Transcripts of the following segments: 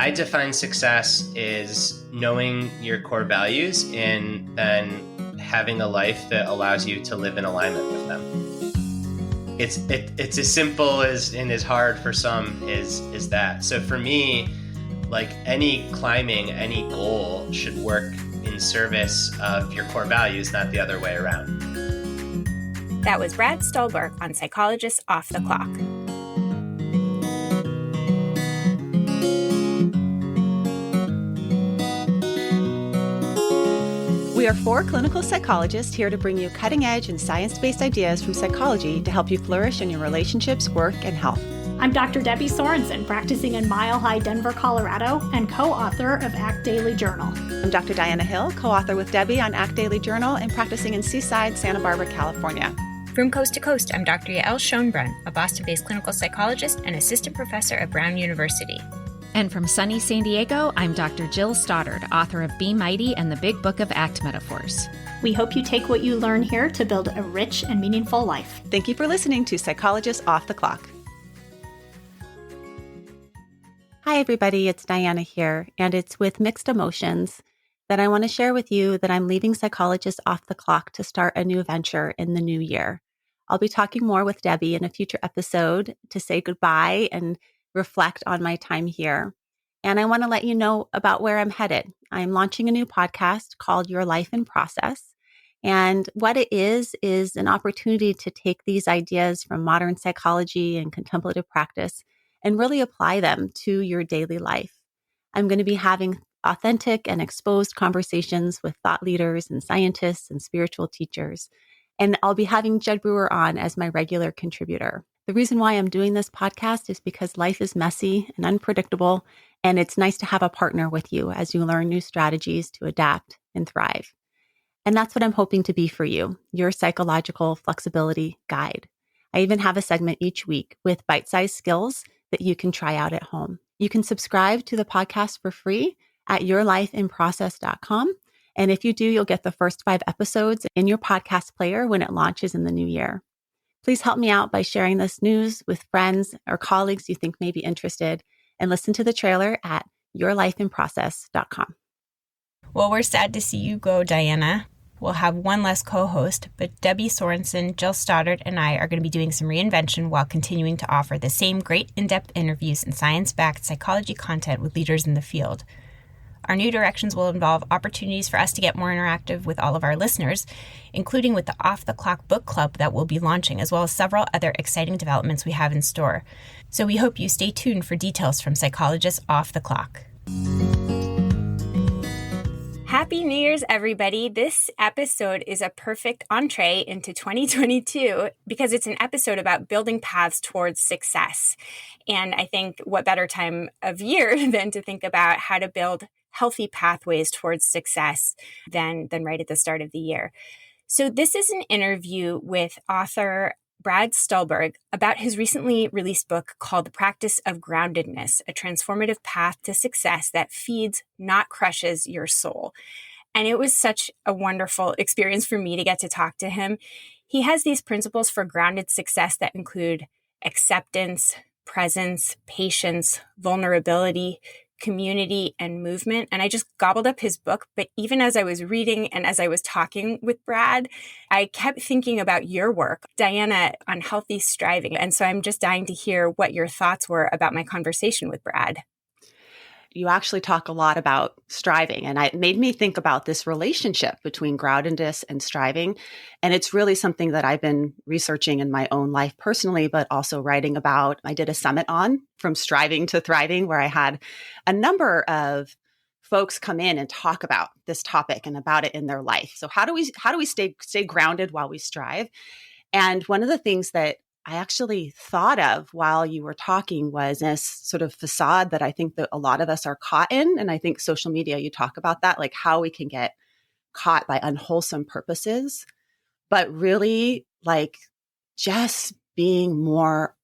I define success is knowing your core values and then having a life that allows you to live in alignment with them. It's as simple as and as hard for some is that. So for me, like any climbing, any goal should work in service of your core values, not the other way around. That was Brad Stulberg on Psychologists Off the Clock. We are 4 clinical psychologists here to bring you cutting-edge and science-based ideas from psychology to help you flourish in your relationships, work, and health. I'm Dr. Debbie Sorensen, practicing in Mile High, Denver, Colorado, and co-author of Act Daily Journal. I'm Dr. Diana Hill, co-author with Debbie on Act Daily Journal and practicing in Seaside, Santa Barbara, California. From coast to coast, I'm Dr. Yael Schonbrun, a Boston-based clinical psychologist and assistant professor at Brown University. And from sunny San Diego, I'm Dr. Jill Stoddard, author of Be Mighty and the Big Book of Act Metaphors. We hope you take what you learn here to build a rich and meaningful life. Thank you for listening to Psychologists Off the Clock. Hi, everybody. It's Diana here, and it's with mixed emotions that I want to share with you that I'm leaving Psychologists Off the Clock to start a new venture in the new year. I'll be talking more with Debbie in a future episode to say goodbye and reflect on my time here. And I want to let you know about where I'm headed. I'm launching a new podcast called Your Life in Process. And what it is an opportunity to take these ideas from modern psychology and contemplative practice and really apply them to your daily life. I'm going to be having authentic and exposed conversations with thought leaders and scientists and spiritual teachers. And I'll be having Jed Brewer on as my regular contributor. The reason why I'm doing this podcast is because life is messy and unpredictable, and it's nice to have a partner with you as you learn new strategies to adapt and thrive. And that's what I'm hoping to be for you, your psychological flexibility guide. I even have a segment each week with bite-sized skills that you can try out at home. You can subscribe to the podcast for free at yourlifeinprocess.com. And if you do, you'll get the first 5 episodes in your podcast player when it launches in the new year. Please help me out by sharing this news with friends or colleagues you think may be interested, and listen to the trailer at yourlifeinprocess.com. Well, we're sad to see you go, Diana. We'll have one less co-host, but Debbie Sorensen, Jill Stoddard, and I are going to be doing some reinvention while continuing to offer the same great in-depth interviews and science-backed psychology content with leaders in the field. Our new directions will involve opportunities for us to get more interactive with all of our listeners, including with the Off the Clock book club that we'll be launching, as well as several other exciting developments we have in store. So we hope you stay tuned for details from Psychologists Off the Clock. Happy New Year's, everybody. This episode is a perfect entree into 2022 because it's an episode about building paths towards success. And I think what better time of year than to think about how to build healthy pathways towards success than right at the start of the year. So this is an interview with author Brad Stulberg about his recently released book called The Practice of Groundedness, a transformative path to success that feeds, not crushes your soul. And it was such a wonderful experience for me to get to talk to him. He has these principles for grounded success that include acceptance, presence, patience, vulnerability, community, and movement. And I just gobbled up his book. But even as I was reading and as I was talking with Brad, I kept thinking about your work, Diana, on healthy striving. And so I'm just dying to hear what your thoughts were about my conversation with Brad. You actually talk a lot about striving, and it made me think about this relationship between groundedness and striving. And it's really something that I've been researching in my own life personally, but also writing about. I did a summit on From Striving to Thriving, where I had a number of folks come in and talk about this topic and about it in their life. So how do we stay grounded while we strive? And one of the things that I actually thought of while you were talking was this sort of facade that I think that a lot of us are caught in. And I think social media, you talk about that, like how we can get caught by unwholesome purposes, but really like just being more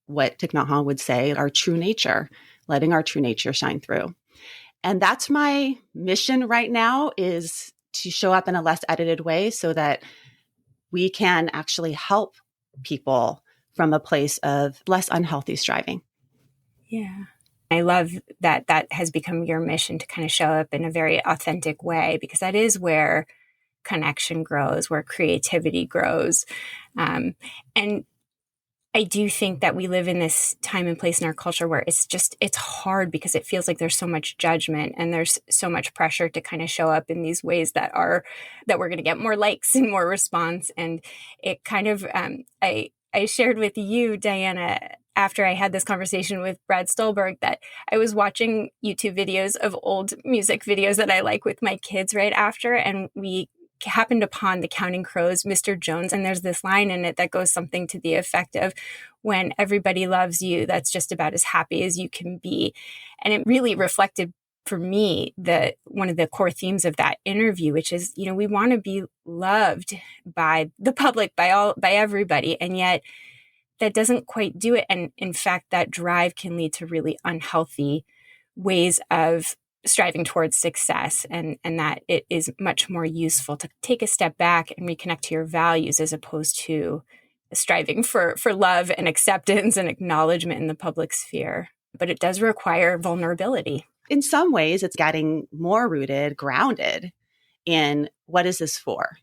what Thich Nhat Hanh would say, our true nature, letting our true nature shine through. And that's my mission right now, is to show up in a less edited way so that we can actually help people from a place of less unhealthy striving. Yeah. I love that that has become your mission to kind of show up in a very authentic way, because that is where connection grows, where creativity grows. And I do think that we live in this time and place in our culture where it's hard because it feels like there's so much judgment and there's so much pressure to kind of show up in these ways that we're going to get more likes and more response. And it kind of, I shared with you, Diana, after I had this conversation with Brad Stulberg, that I was watching YouTube videos of old music videos that I like with my kids right after. And we happened upon the Counting Crows, Mr. Jones. And there's this line in it that goes something to the effect of, when everybody loves you, that's just about as happy as you can be. And it really reflected for me one of the core themes of that interview, which is, we want to be loved by the public, by everybody. And yet that doesn't quite do it. And in fact, that drive can lead to really unhealthy ways of striving towards success, and that it is much more useful to take a step back and reconnect to your values, as opposed to striving for love and acceptance and acknowledgement in the public sphere. But it does require vulnerability. In some ways, it's getting more rooted, grounded in what is this for?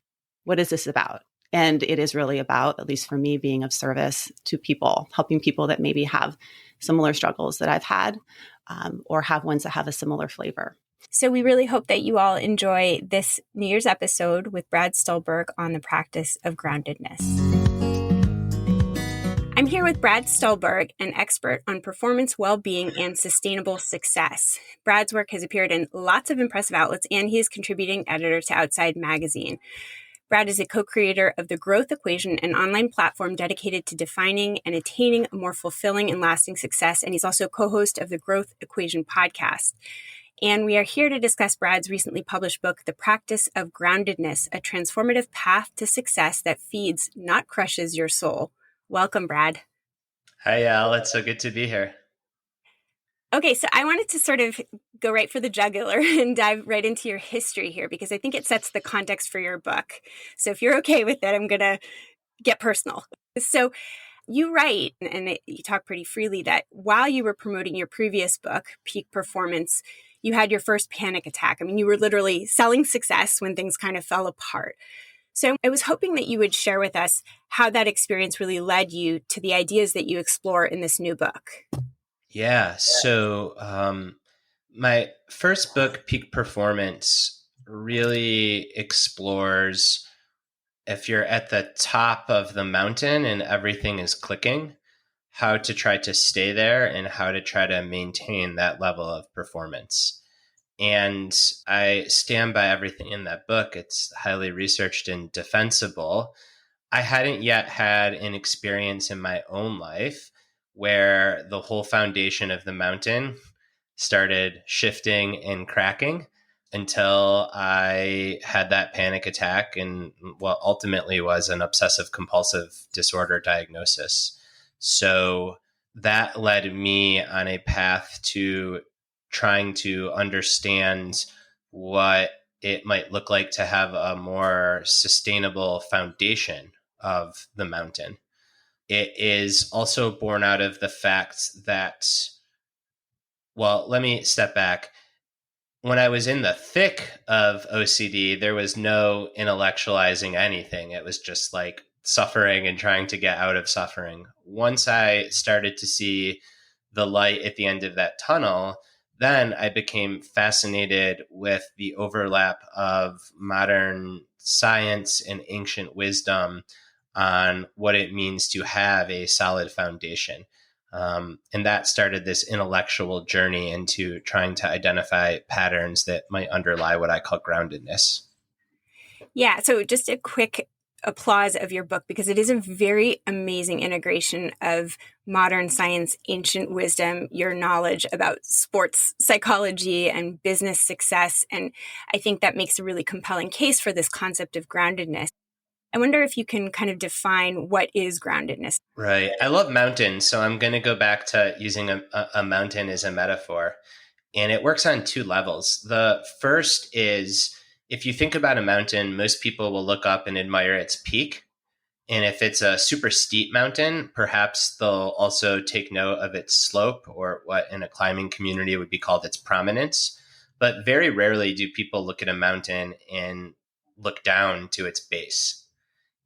What is this about? And it is really about, at least for me, being of service to people, helping people that maybe have similar struggles that I've had, or have ones that have a similar flavor. So we really hope that you all enjoy this New Year's episode with Brad Stulberg on the practice of groundedness. I'm here with Brad Stulberg, an expert on performance, well-being, and sustainable success. Brad's work has appeared in lots of impressive outlets, and he is contributing editor to Outside Magazine. Brad is a co-creator of The Growth Equation, an online platform dedicated to defining and attaining a more fulfilling and lasting success. And he's also co-host of the Growth Equation podcast. And we are here to discuss Brad's recently published book, The Practice of Groundedness, a transformative path to success that feeds, not crushes, your soul. Welcome, Brad. Hi, Al. It's so good to be here. Okay, so I wanted to sort of go right for the jugular and dive right into your history here, because I think it sets the context for your book. So if you're okay with that, I'm going to get personal. So you write, and you talk pretty freely, that while you were promoting your previous book, Peak Performance, you had your first panic attack. I mean, you were literally selling success when things kind of fell apart. So I was hoping that you would share with us how that experience really led you to the ideas that you explore in this new book. Yeah. So my first book, Peak Performance, really explores if you're at the top of the mountain and everything is clicking, how to try to stay there and how to try to maintain that level of performance. And I stand by everything in that book. It's highly researched and defensible. I hadn't yet had an experience in my own life where the whole foundation of the mountain started shifting and cracking until I had that panic attack and what ultimately was an obsessive compulsive disorder diagnosis. So that led me on a path to trying to understand what it might look like to have a more sustainable foundation of the mountain. It is also born out of the fact that, well, let me step back. When I was in the thick of OCD, there was no intellectualizing anything. It was just like suffering and trying to get out of suffering. Once I started to see the light at the end of that tunnel, then I became fascinated with the overlap of modern science and ancient wisdom on what it means to have a solid foundation. And that started this intellectual journey into trying to identify patterns that might underlie what I call groundedness. Yeah, so just a quick applause of your book, because it is a very amazing integration of modern science, ancient wisdom, your knowledge about sports psychology and business success. And I think that makes a really compelling case for this concept of groundedness. I wonder if you can kind of define what is groundedness. Right. I love mountains, so I'm going to go back to using a mountain as a metaphor. And it works on two levels. The first is, if you think about a mountain, most people will look up and admire its peak. And if it's a super steep mountain, perhaps they'll also take note of its slope, or what in a climbing community would be called its prominence. But very rarely do people look at a mountain and look down to its base.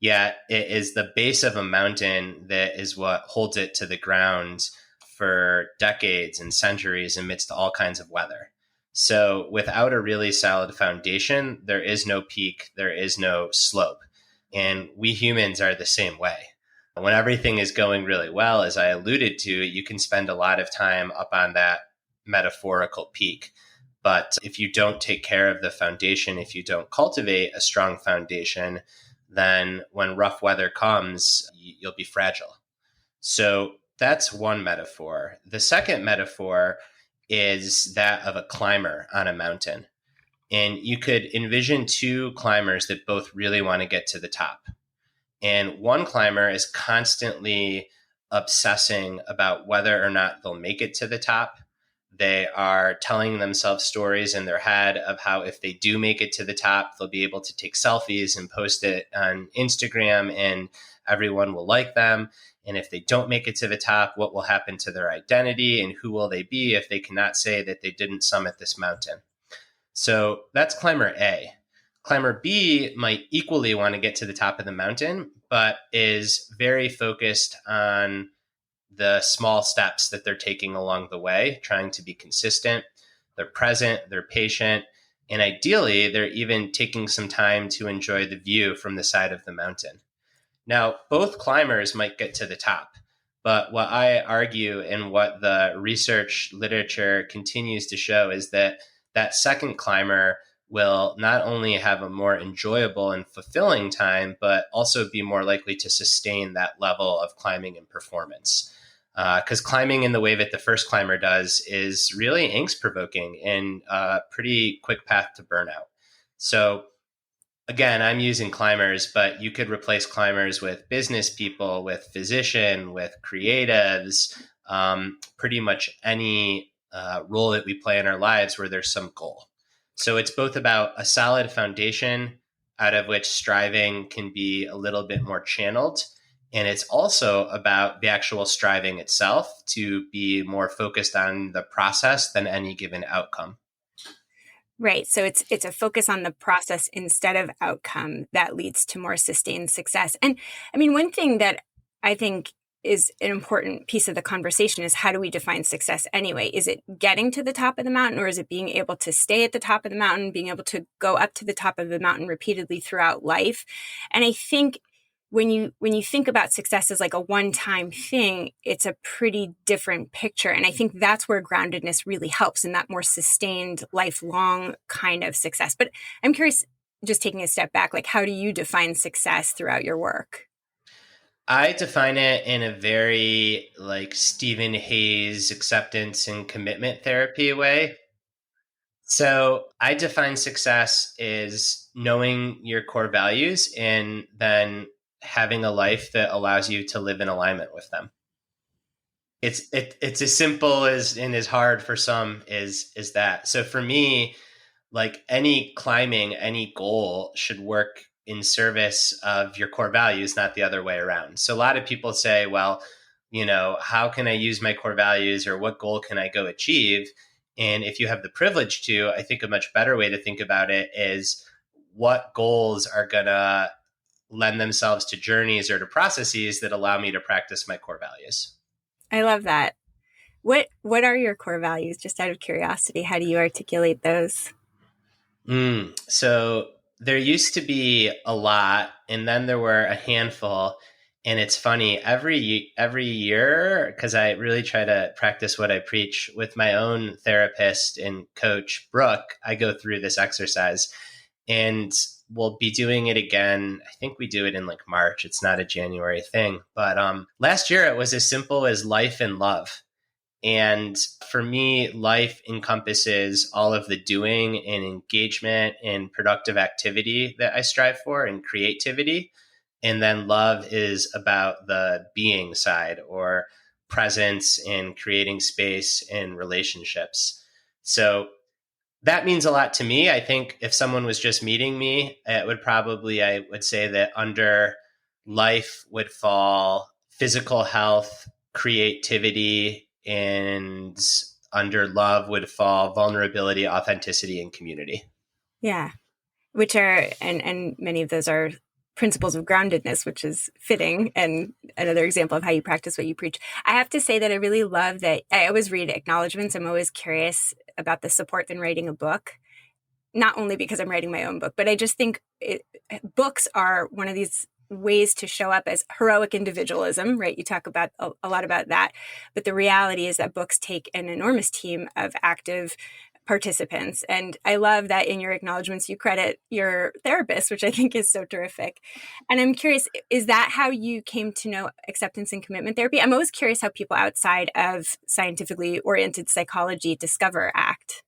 Yet it is the base of a mountain that is what holds it to the ground for decades and centuries amidst all kinds of weather. So without a really solid foundation, there is no peak, there is no slope. And we humans are the same way. When everything is going really well, as I alluded to, you can spend a lot of time up on that metaphorical peak. But if you don't take care of the foundation, if you don't cultivate a strong foundation, then when rough weather comes, you'll be fragile. So that's one metaphor. The second metaphor is that of a climber on a mountain. And you could envision two climbers that both really want to get to the top. And one climber is constantly obsessing about whether or not they'll make it to the top. They are telling themselves stories in their head of how if they do make it to the top, they'll be able to take selfies and post it on Instagram and everyone will like them. And if they don't make it to the top, what will happen to their identity and who will they be if they cannot say that they didn't summit this mountain? So that's climber A. Climber B might equally want to get to the top of the mountain, but is very focused on the small steps that they're taking along the way, trying to be consistent. They're present, they're patient, and ideally, they're even taking some time to enjoy the view from the side of the mountain. Now, both climbers might get to the top, but what I argue and what the research literature continues to show is that that second climber will not only have a more enjoyable and fulfilling time, but also be more likely to sustain that level of climbing and performance. Because climbing in the way that the first climber does is really angst-provoking and a pretty quick path to burnout. So again, I'm using climbers, but you could replace climbers with business people, with physician, with creatives, pretty much any role that we play in our lives where there's some goal. So it's both about a solid foundation out of which striving can be a little bit more channeled. And it's also about the actual striving itself to be more focused on the process than any given outcome. Right. So it's a focus on the process instead of outcome that leads to more sustained success. And I mean, one thing that I think is an important piece of the conversation is how do we define success anyway? Is it getting to the top of the mountain, or is it being able to stay at the top of the mountain, being able to go up to the top of the mountain repeatedly throughout life? And I think when you think about success as like a one-time thing, it's a pretty different picture. And I think that's where groundedness really helps in that more sustained, lifelong kind of success. But I'm curious, just taking a step back, like how do you define success throughout your work? I define it in a very like Stephen Hayes acceptance and commitment therapy way. So I define success as knowing your core values and then having a life that allows you to live in alignment with them. It's as simple as and as hard for some is that. So for me, like any climbing, any goal should work in service of your core values, not the other way around. So a lot of people say, well, how can I use my core values, or what goal can I go achieve? And if you have the privilege to, I think a much better way to think about it is what goals are going to lend themselves to journeys or to processes that allow me to practice my core values. I love that. What are your core values? Just out of curiosity, how do you articulate those? So there used to be a lot, and then there were a handful. And it's funny, every year, because I really try to practice what I preach with my own therapist and coach, Brooke, I go through this exercise. And we'll be doing it again. I think we do it in like March. It's not a January thing. But last year, it was as simple as life and love. And for me, life encompasses all of the doing and engagement and productive activity that I strive for and creativity. And then love is about the being side, or presence and creating space in relationships. So that means a lot to me. I think if someone was just meeting me, I would say that under life would fall physical health, creativity, and under love would fall vulnerability, authenticity, and community. Yeah. Which are, and many of those are principles of groundedness, which is fitting and another example of how you practice what you preach. I have to say that I really love that I always read acknowledgments. I'm always curious about the support in writing a book, not only because I'm writing my own book, but I just think books are one of these ways to show up as heroic individualism, right? You talk about a lot about that, but the reality is that books take an enormous team of active participants. And I love that in your acknowledgments, you credit your therapist, which I think is so terrific. And I'm curious, is that how you came to know acceptance and commitment therapy? I'm always curious how people outside of scientifically oriented psychology discover ACT.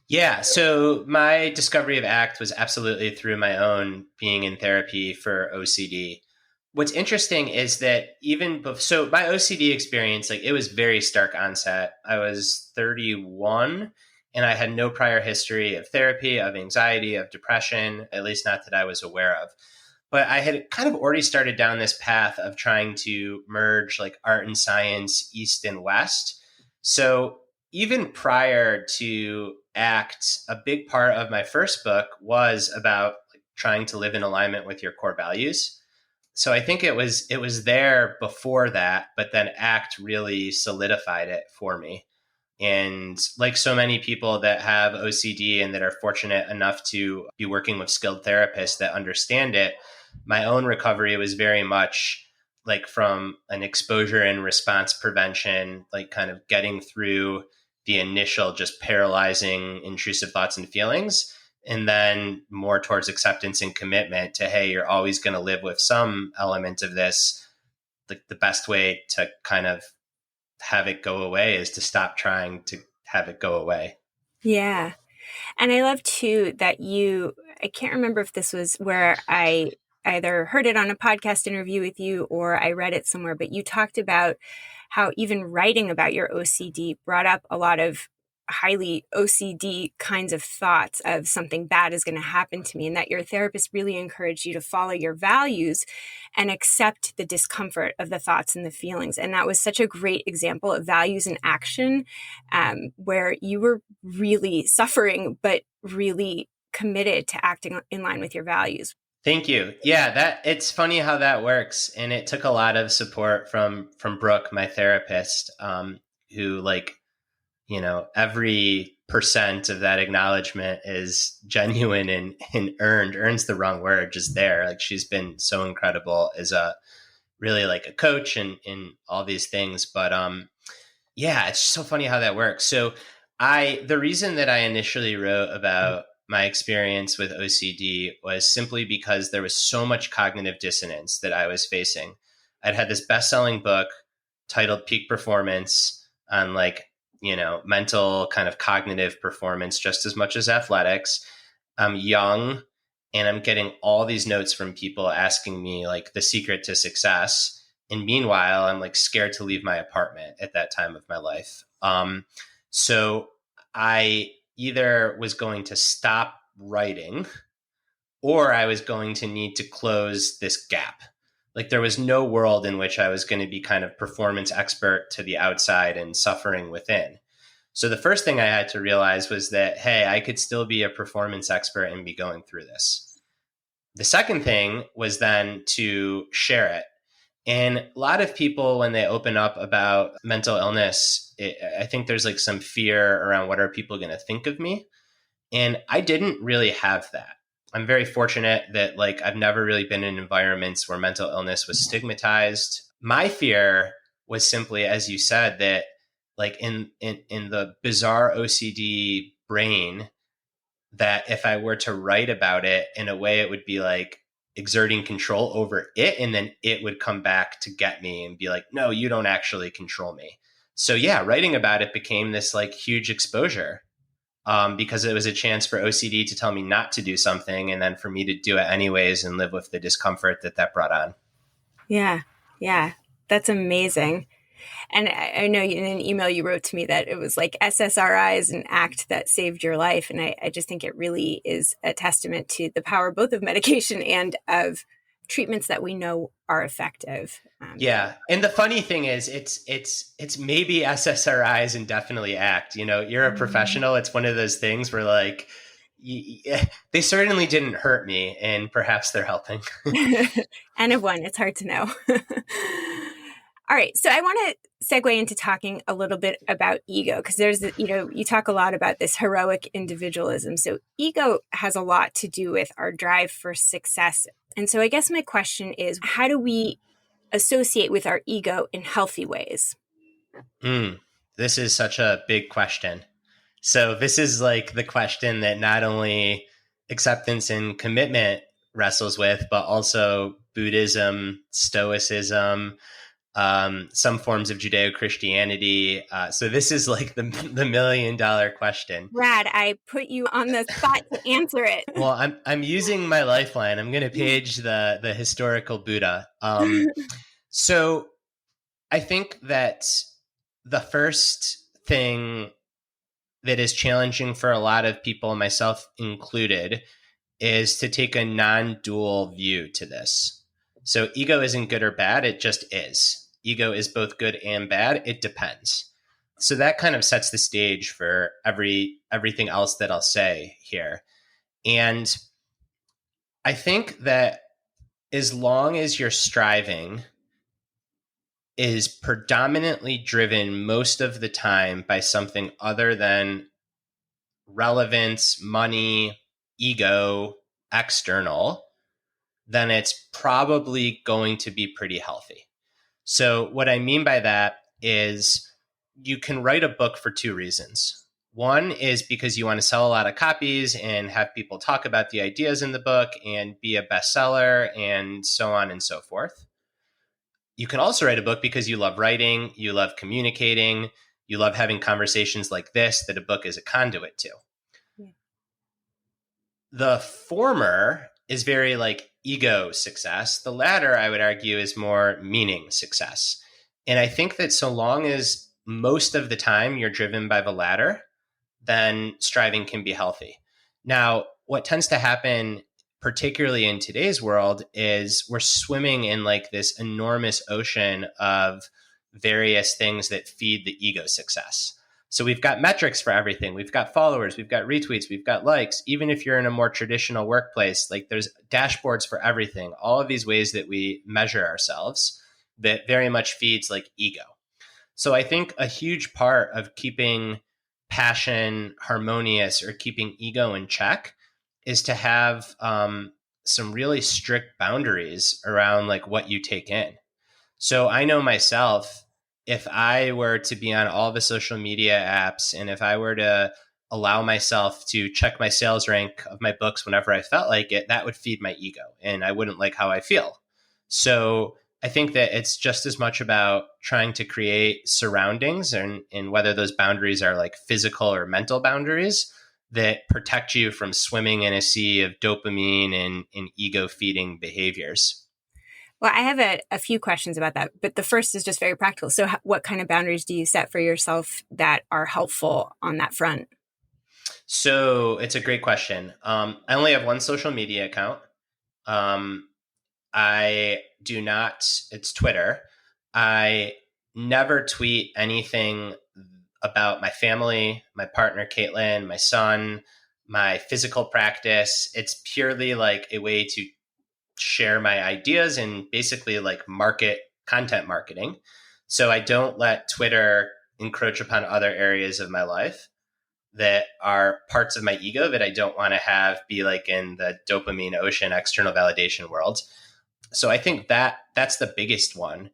Yeah, so my discovery of ACT was absolutely through my own being in therapy for OCD. What's interesting is that so my OCD experience, like it was very stark onset. I was 31 and I had no prior history of therapy, of anxiety, of depression, at least not that I was aware of. But I had kind of already started down this path of trying to merge like art and science, East and West. So even prior to ACT, a big part of my first book was about like, trying to live in alignment with your core values. So I think it was there before that, but then ACT really solidified it for me. And like so many people that have OCD and that are fortunate enough to be working with skilled therapists that understand it, my own recovery was very much like from an exposure and response prevention, like kind of getting through the initial just paralyzing intrusive thoughts and feelings, and then more towards acceptance and commitment to, hey, you're always going to live with some element of this. Like the best way to kind of have it go away is to stop trying to have it go away. Yeah. And I love too that I can't remember if this was where I either heard it on a podcast interview with you or I read it somewhere, but you talked about how even writing about your OCD brought up a lot of highly OCD kinds of thoughts of something bad is going to happen to me, and that your therapist really encouraged you to follow your values and accept the discomfort of the thoughts and the feelings. And that was such a great example of values in action, where you were really suffering, but really committed to acting in line with your values. Thank you. Yeah, it's funny how that works. And it took a lot of support from Brooke, my therapist, who like, every percent of that acknowledgement is genuine and earned. Earn's the wrong word, just there. Like she's been so incredible as a really like a coach and in all these things. But yeah, it's so funny how that works. So the reason that I initially wrote about my experience with OCD was simply because there was so much cognitive dissonance that I was facing. I'd had this best-selling book titled Peak Performance on like, mental kind of cognitive performance just as much as athletics. I'm young and I'm getting all these notes from people asking me like the secret to success. And meanwhile, I'm like scared to leave my apartment at that time of my life. So I either was going to stop writing or I was going to need to close this gap. Like there was no world in which I was going to be kind of performance expert to the outside and suffering within. So the first thing I had to realize was that, hey, I could still be a performance expert and be going through this. The second thing was then to share it. And a lot of people, when they open up about mental illness, I think there's like some fear around what are people going to think of me? And I didn't really have that. I'm very fortunate that like I've never really been in environments where mental illness was stigmatized. My fear was simply, as you said, that like in the bizarre OCD brain, that if I were to write about it in a way, it would be like exerting control over it. And then it would come back to get me and be like, no, you don't actually control me. So yeah, writing about it became this like huge exposure. Because it was a chance for OCD to tell me not to do something and then for me to do it anyways and live with the discomfort that brought on. Yeah. Yeah. That's amazing. And I know in an email you wrote to me that it was like SSRIs and ACT that saved your life. And I just think it really is a testament to the power both of medication and of treatments that we know are effective. Yeah. And the funny thing is it's maybe SSRIs and definitely ACT. You're a professional. It's one of those things where like they certainly didn't hurt me, and perhaps they're helping. N of one, it's hard to know. All right. So I want to segue into talking a little bit about ego, because there's, you talk a lot about this heroic individualism. So ego has a lot to do with our drive for success. And so I guess my question is, how do we associate with our ego in healthy ways? This is such a big question. So this is like the question that not only acceptance and commitment wrestles with, but also Buddhism, Stoicism, some forms of Judeo-Christianity. So this is like the $1 million question. Brad, I put you on the spot to answer it. Well, I'm using my lifeline. I'm going to page the historical Buddha. So I think that the first thing that is challenging for a lot of people, myself included, is to take a non-dual view to this. So ego isn't good or bad. It just is. Ego is both good and bad. It depends. So that kind of sets the stage for everything else that I'll say here. And I think that as long as your striving is predominantly driven most of the time by something other than relevance, money, ego, external, then it's probably going to be pretty healthy. So what I mean by that is you can write a book for two reasons. One is because you want to sell a lot of copies and have people talk about the ideas in the book and be a bestseller and so on and so forth. You can also write a book because you love writing, you love communicating, you love having conversations like this that a book is a conduit to. Yeah. The former is very like ego success. The latter, I would argue, is more meaning success. And I think that so long as most of the time you're driven by the latter, then striving can be healthy. Now, what tends to happen, particularly in today's world, is we're swimming in like this enormous ocean of various things that feed the ego success. So we've got metrics for everything. We've got followers, we've got retweets, we've got likes. Even if you're in a more traditional workplace, like there's dashboards for everything. All of these ways that we measure ourselves that very much feeds like ego. So I think a huge part of keeping passion harmonious or keeping ego in check is to have some really strict boundaries around like what you take in. So I know myself, if I were to be on all the social media apps and if I were to allow myself to check my sales rank of my books whenever I felt like it, that would feed my ego and I wouldn't like how I feel. So I think that it's just as much about trying to create surroundings and whether those boundaries are like physical or mental boundaries that protect you from swimming in a sea of dopamine and ego feeding behaviors. Well, I have a few questions about that, but the first is just very practical. So what kind of boundaries do you set for yourself that are helpful on that front? So it's a great question. I only have one social media account. I do not, it's Twitter. I never tweet anything about my family, my partner, Caitlin, my son, my physical practice. It's purely like a way to share my ideas and basically like content marketing. So I don't let Twitter encroach upon other areas of my life that are parts of my ego that I don't want to have be like in the dopamine ocean, external validation world. So I think that's the biggest one.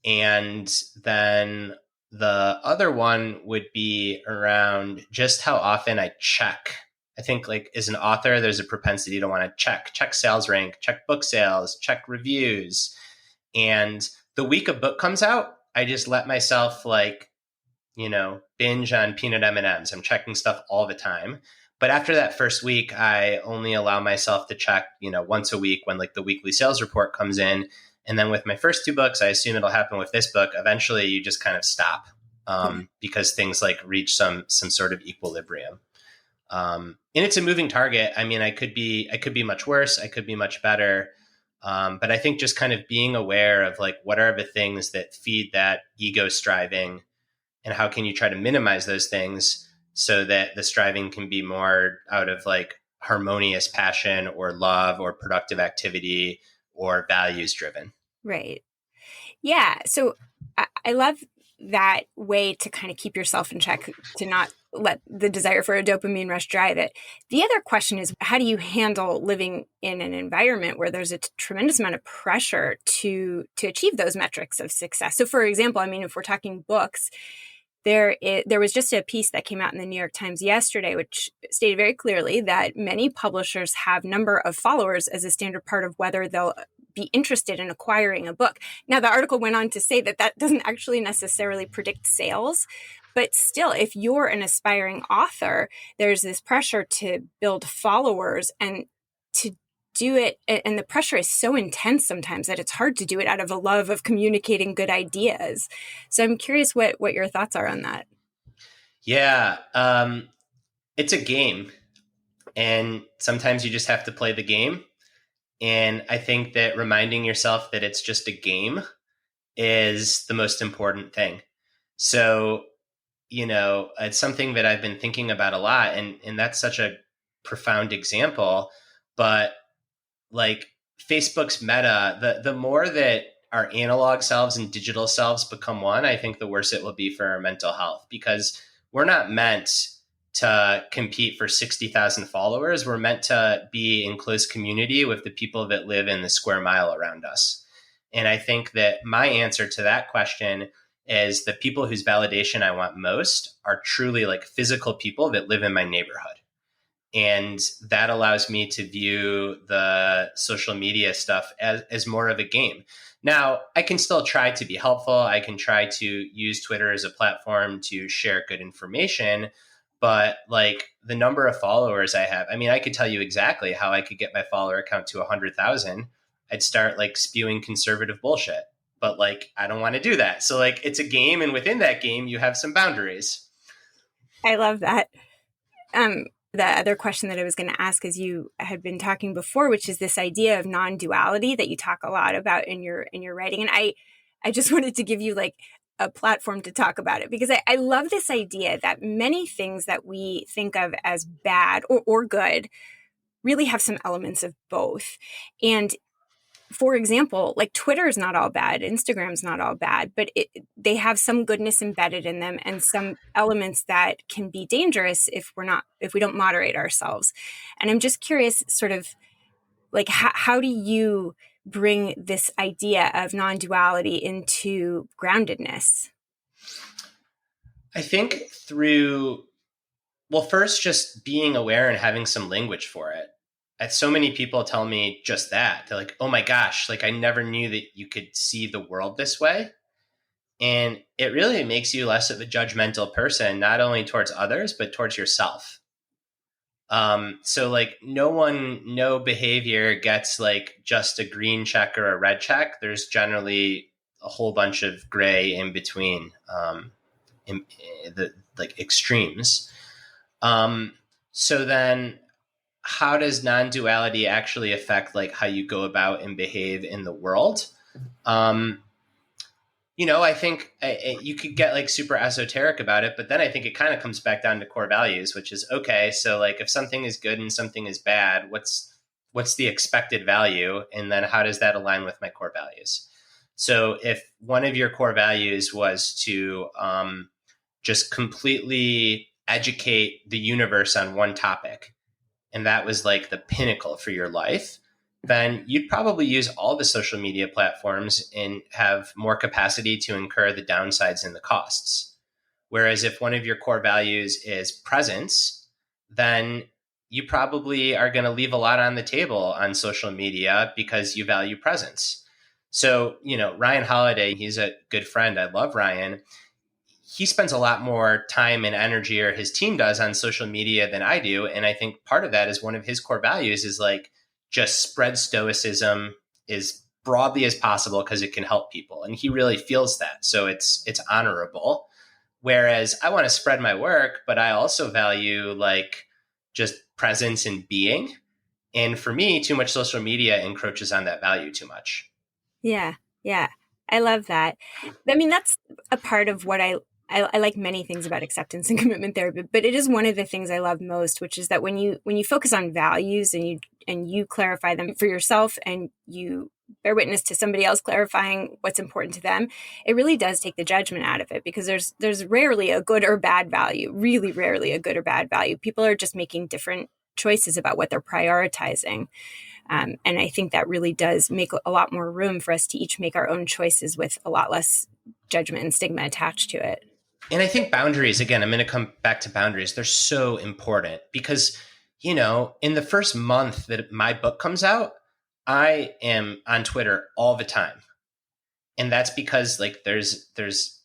And then the other one would be around just how often I check. I think like as an author, there's a propensity to want to check sales rank, check book sales, check reviews. And the week a book comes out, I just let myself like, binge on peanut M&Ms. I'm checking stuff all the time. But after that first week, I only allow myself to check, once a week when like the weekly sales report comes in. And then with my first two books, I assume it'll happen with this book. Eventually you just kind of stop because things like reach some sort of equilibrium. And it's a moving target. I mean, I could be much worse. I could be much better. But I think just kind of being aware of like, what are the things that feed that ego striving, and how can you try to minimize those things so that the striving can be more out of like harmonious passion or love or productive activity or values driven. Right. Yeah. So I love that way to kind of keep yourself in check, to not let the desire for a dopamine rush drive it. The other question is, how do you handle living in an environment where there's a tremendous amount of pressure to achieve those metrics of success? So for example, I mean, if we're talking books, there was just a piece that came out in the New York Times yesterday, which stated very clearly that many publishers have number of followers as a standard part of whether they'll be interested in acquiring a book. Now, the article went on to say that that doesn't actually necessarily predict sales, but still, if you're an aspiring author, there's this pressure to build followers and to do it. And the pressure is so intense sometimes that it's hard to do it out of a love of communicating good ideas. So I'm curious what your thoughts are on that. Yeah. It's a game, and sometimes you just have to play the game. And I think that reminding yourself that it's just a game is the most important thing. So, it's something that I've been thinking about a lot, and that's such a profound example. But like Facebook's meta, the more that our analog selves and digital selves become one, I think the worse it will be for our mental health, because we're not meant to compete for 60,000 followers. We're meant to be in close community with the people that live in the square mile around us. And I think that my answer to that question is the people whose validation I want most are truly like physical people that live in my neighborhood. And that allows me to view the social media stuff as more of a game. Now, I can still try to be helpful. I can try to use Twitter as a platform to share good information. But like the number of followers I have, I mean, I could tell you exactly how I could get my follower account to 100,000. I'd start like spewing conservative bullshit. But like, I don't want to do that. So like, it's a game. And within that game, you have some boundaries. I love that. The other question that I was going to ask, as you had been talking before, which is this idea of non-duality that you talk a lot about in your writing. And I just wanted to give you like a platform to talk about it, because I love this idea that many things that we think of as bad or good really have some elements of both. And for example, like Twitter is not all bad, Instagram's not all bad, but they have some goodness embedded in them and some elements that can be dangerous if we don't moderate ourselves. And I'm just curious, sort of like, how do you bring this idea of non-duality into groundedness? I think through, well, first just being aware and having some language for it. So many people tell me just that. They're like, oh my gosh, like I never knew that you could see the world this way. And it really makes you less of a judgmental person, not only towards others, but towards yourself. So like no behavior gets like just a green check or a red check. There's generally a whole bunch of gray in between, in the like extremes. So then how does non-duality actually affect like how you go about and behave in the world? I think you could get like super esoteric about it, but then I think it kind of comes back down to core values, which is, okay, so like if something is good and something is bad, what's the expected value? And then how does that align with my core values? So if one of your core values was to just completely educate the universe on one topic, and that was like the pinnacle for your life, then you'd probably use all the social media platforms and have more capacity to incur the downsides and the costs. Whereas if one of your core values is presence, then you probably are going to leave a lot on the table on social media because you value presence. So, Ryan Holiday, he's a good friend. I love Ryan. He spends a lot more time and energy, or his team does, on social media than I do. And I think part of that is one of his core values is like just spread stoicism as broadly as possible because it can help people. And he really feels that. So it's honorable. Whereas I want to spread my work, but I also value like just presence and being. And for me, too much social media encroaches on that value too much. Yeah. Yeah. I love that. I mean, that's a part of what I like many things about acceptance and commitment therapy, but it is one of the things I love most, which is that when you focus on values and you clarify them for yourself and you bear witness to somebody else clarifying what's important to them, it really does take the judgment out of it, because there's rarely a good or bad value, really rarely a good or bad value. People are just making different choices about what they're prioritizing. And I think that really does make a lot more room for us to each make our own choices with a lot less judgment and stigma attached to it. And I think boundaries, again, I'm going to come back to boundaries. They're so important because, in the first month that my book comes out, I am on Twitter all the time. And that's because like there's this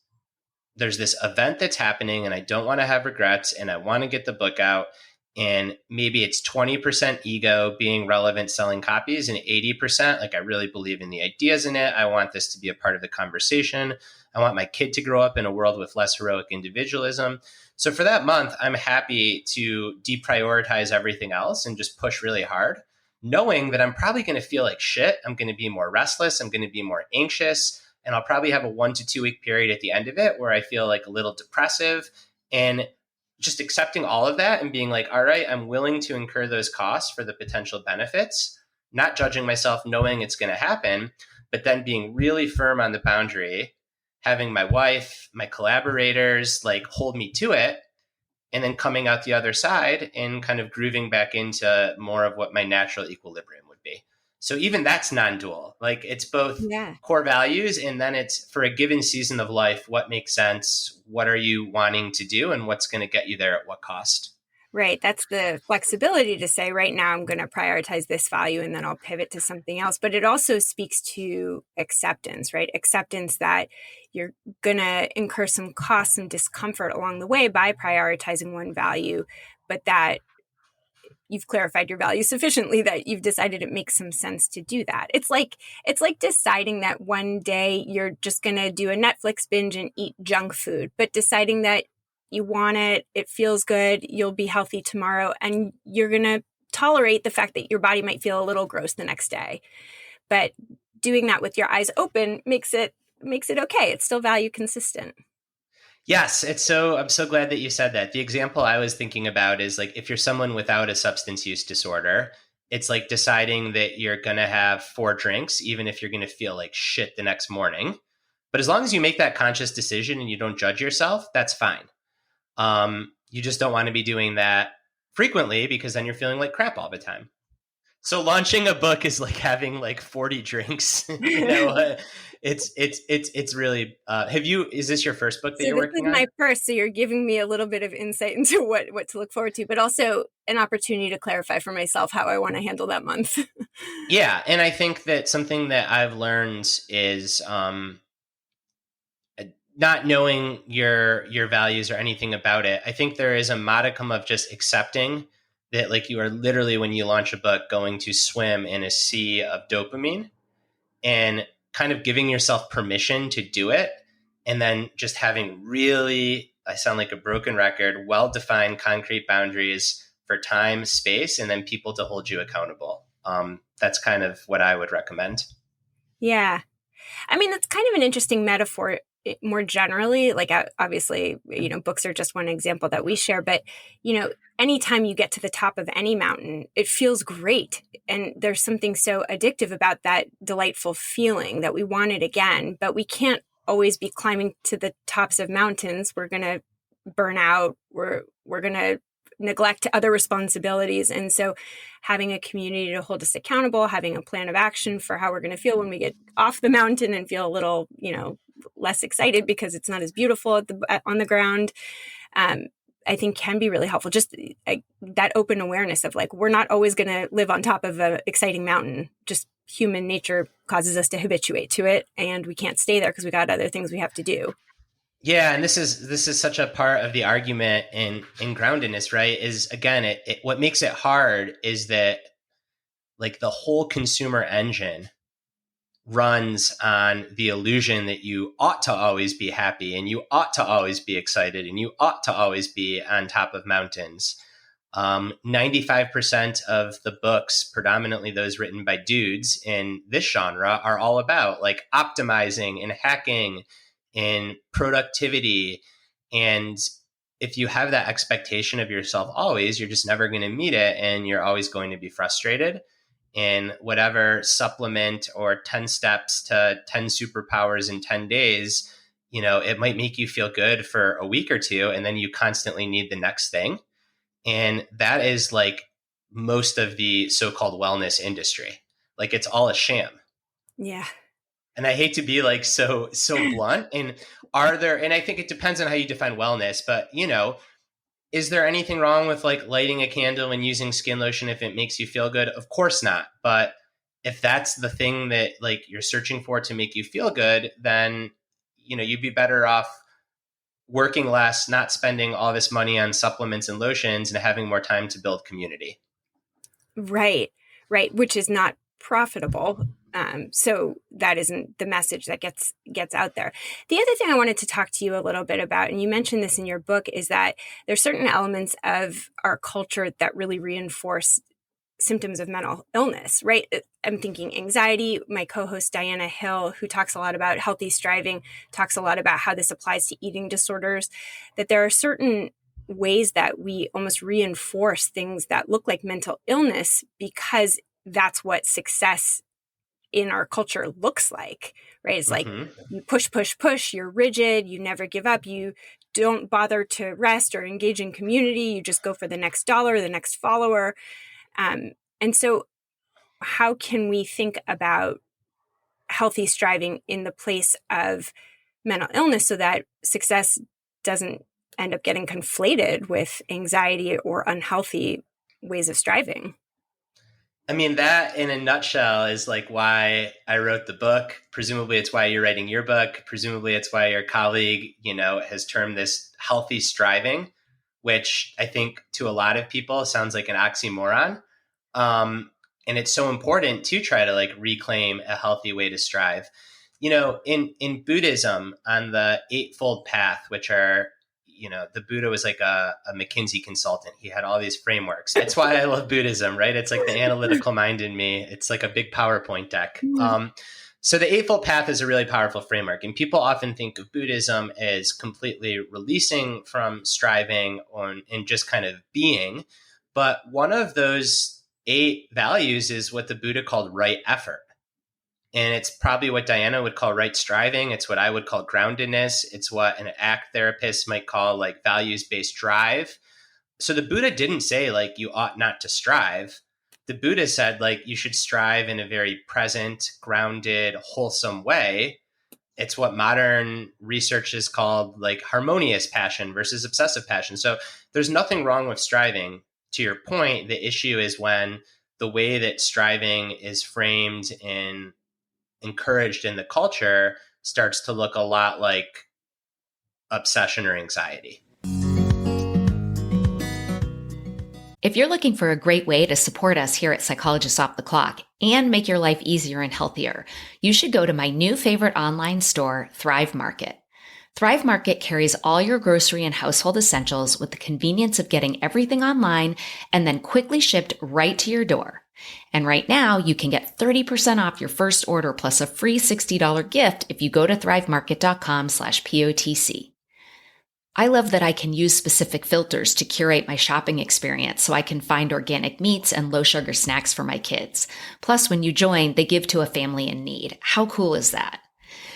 event that's happening and I don't want to have regrets and I want to get the book out. And maybe it's 20% ego, being relevant, selling copies, and 80%, like I really believe in the ideas in it. I want this to be a part of the conversation. I want my kid to grow up in a world with less heroic individualism. So for that month, I'm happy to deprioritize everything else and just push really hard, knowing that I'm probably going to feel like shit. I'm going to be more restless. I'm going to be more anxious. And I'll probably have a 1 to 2 week period at the end of it where I feel like a little depressive. And just accepting all of that and being like, all right, I'm willing to incur those costs for the potential benefits, not judging myself, knowing it's going to happen, but then being really firm on the boundary, having my wife, my collaborators like hold me to it, and then coming out the other side and kind of grooving back into more of what my natural equilibrium would be. So even that's non-dual. Like it's both core values, and then it's for a given season of life, what makes sense, what are you wanting to do, and what's going to get you there at what cost. Right. That's the flexibility to say, right now I'm going to prioritize this value and then I'll pivot to something else. But it also speaks to acceptance, right? Acceptance that you're going to incur some costs and discomfort along the way by prioritizing one value, but that you've clarified your value sufficiently that you've decided it makes some sense to do that. It's like deciding that one day you're just going to do a Netflix binge and eat junk food, but deciding that you want it, it feels good, you'll be healthy tomorrow, and you're going to tolerate the fact that your body might feel a little gross the next day. But doing that with your eyes open makes it okay. It's still value consistent. Yes, I'm so glad that you said that. The example I was thinking about is like if you're someone without a substance use disorder, it's like deciding that you're going to have 4 drinks, even if you're going to feel like shit the next morning. But as long as you make that conscious decision and you don't judge yourself, that's fine. You just don't want to be doing that frequently because then you're feeling like crap all the time. So launching a book is like having like 40 drinks. It's really. Is this your first book that you're working on? This is my first, so you're giving me a little bit of insight into what to look forward to, but also an opportunity to clarify for myself how I want to handle that month. Yeah, and I think that something that I've learned is not knowing your values or anything about it. I think there is a modicum of just accepting that like you are literally, when you launch a book, going to swim in a sea of dopamine and kind of giving yourself permission to do it. And then just having really, I sound like a broken record, well-defined concrete boundaries for time, space, and then people to hold you accountable. That's kind of what I would recommend. Yeah. I mean, that's kind of an interesting metaphor more generally. Like obviously, books are just one example that we share, but anytime you get to the top of any mountain, it feels great. And there's something so addictive about that delightful feeling that we want it again, but we can't always be climbing to the tops of mountains. We're going to burn out. We're going to neglect other responsibilities. And so having a community to hold us accountable, having a plan of action for how we're going to feel when we get off the mountain and feel a little, less excited because it's not as beautiful on the ground, I think can be really helpful. Just that open awareness of like, we're not always going to live on top of an exciting mountain. Just human nature causes us to habituate to it, and we can't stay there because we got other things we have to do. Yeah, and this is such a part of the argument in groundedness, right? Is again, what makes it hard is that like the whole consumer engine runs on the illusion that you ought to always be happy and you ought to always be excited and you ought to always be on top of mountains. 95% of the books, predominantly those written by dudes in this genre, are all about like optimizing and hacking and productivity. And if you have that expectation of yourself always, you're just never going to meet it, and you're always going to be frustrated. And whatever supplement or 10 steps to 10 superpowers in 10 days, it might make you feel good for a week or two, and then you constantly need the next thing. And that is like most of the so-called wellness industry. Like it's all a sham. Yeah. And I hate to be like so blunt. And I think it depends on how you define wellness, but is there anything wrong with like lighting a candle and using skin lotion if it makes you feel good? Of course not. But if that's the thing that like you're searching for to make you feel good, then you'd be better off working less, not spending all this money on supplements and lotions, and having more time to build community. Right. Which is not profitable. So that isn't the message that gets out there. The other thing I wanted to talk to you a little bit about, and you mentioned this in your book, is that there's certain elements of our culture that really reinforce symptoms of mental illness, right? I'm thinking anxiety. My co-host Diana Hill, who talks a lot about healthy striving, talks a lot about how this applies to eating disorders, that there are certain ways that we almost reinforce things that look like mental illness because that's what success in our culture looks like, right? It's like you push, you're rigid, you never give up, you don't bother to rest or engage in community, you just go for the next dollar, the next follower. And so how can we think about healthy striving in the place of mental illness so that success doesn't end up getting conflated with anxiety or unhealthy ways of striving? I mean, that in a nutshell is like why I wrote the book. Presumably it's why you're writing your book. Presumably it's why your colleague, has termed this healthy striving, which I think to a lot of people sounds like an oxymoron. And it's so important to try to like reclaim a healthy way to strive. In Buddhism, on the Eightfold Path, which are, the Buddha was like a McKinsey consultant. He had all these frameworks. That's why I love Buddhism, right? It's like the analytical mind in me. It's like a big PowerPoint deck. So the Eightfold Path is a really powerful framework. And people often think of Buddhism as completely releasing from striving and just kind of being. But one of those 8 values is what the Buddha called right effort. And it's probably what Diana would call right striving. It's what I would call groundedness. It's what an ACT therapist might call like values-based drive. So the Buddha didn't say like you ought not to strive. The Buddha said like you should strive in a very present, grounded, wholesome way. It's what modern research is called like harmonious passion versus obsessive passion. So there's nothing wrong with striving. To your point, the issue is when the way that striving is framed and encouraged in the culture starts to look a lot like obsession or anxiety. If you're looking for a great way to support us here at Psychologists Off the Clock and make your life easier and healthier, you should go to my new favorite online store, Thrive Market. Thrive Market carries all your grocery and household essentials with the convenience of getting everything online and then quickly shipped right to your door. And right now, you can get 30% off your first order plus a free $60 gift if you go to thrivemarket.com/POTC. I love that I can use specific filters to curate my shopping experience so I can find organic meats and low sugar snacks for my kids. Plus, when you join, they give to a family in need. How cool is that?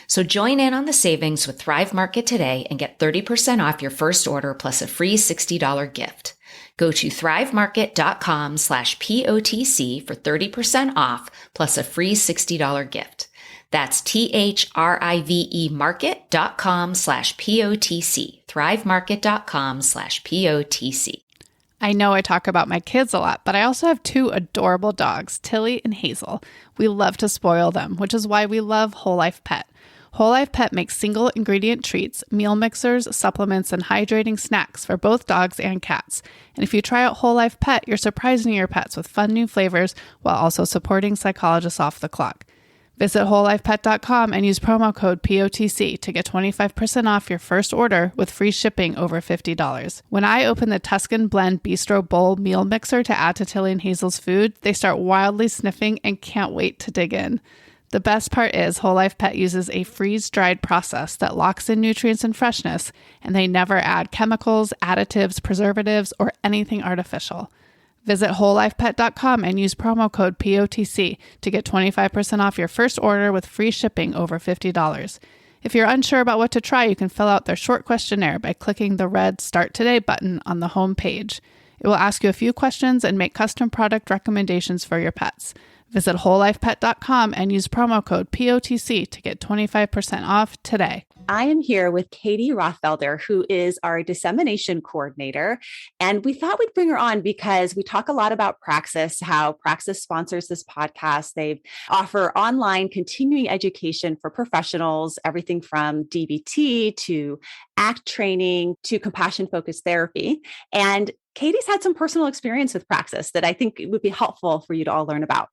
So join in on the savings with Thrive Market today and get 30% off your first order plus a free $60 gift. Go to thrivemarket.com/POTC for 30% off plus a free $60 gift. That's THRIVE market.com/POTC. thrivemarket.com/POTC. I know I talk about my kids a lot, but I also have 2 adorable dogs, Tilly and Hazel. We love to spoil them, which is why we love Whole Life Pet. Whole Life Pet makes single ingredient treats, meal mixers, supplements, and hydrating snacks for both dogs and cats. And if you try out Whole Life Pet, you're surprising your pets with fun new flavors while also supporting Psychologists Off the Clock. Visit wholelifepet.com and use promo code POTC to get 25% off your first order with free shipping over $50. When I open the Tuscan Blend Bistro Bowl meal mixer to add to Tilly and Hazel's food, they start wildly sniffing and can't wait to dig in. The best part is Whole Life Pet uses a freeze-dried process that locks in nutrients and freshness, and they never add chemicals, additives, preservatives, or anything artificial. Visit wholelifepet.com and use promo code POTC to get 25% off your first order with free shipping over $50. If you're unsure about what to try, you can fill out their short questionnaire by clicking the red Start Today button on the home page. It will ask you a few questions and make custom product recommendations for your pets. Visit wholelifepet.com and use promo code POTC to get 25% off today. I am here with Katie Rothfelder, who is our dissemination coordinator. And we thought we'd bring her on because we talk a lot about Praxis, how Praxis sponsors this podcast. They offer online continuing education for professionals, everything from DBT to ACT training to compassion-focused therapy. And Katie's had some personal experience with Praxis that I think would be helpful for you to all learn about.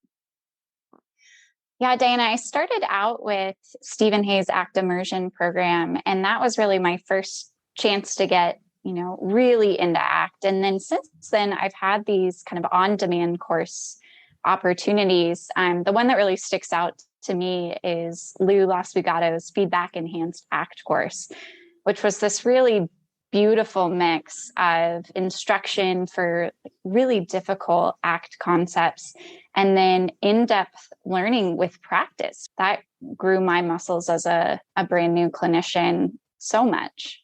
Yeah, Diana, I started out with Stephen Hayes' ACT Immersion program, and that was really my first chance to get, really into ACT. And then since then, I've had these kind of on-demand course opportunities. The one that really sticks out to me is Lou Lasfugato's Feedback Enhanced ACT course, which was this really beautiful mix of instruction for really difficult ACT concepts and then in-depth learning with practice. That grew my muscles as a brand new clinician so much.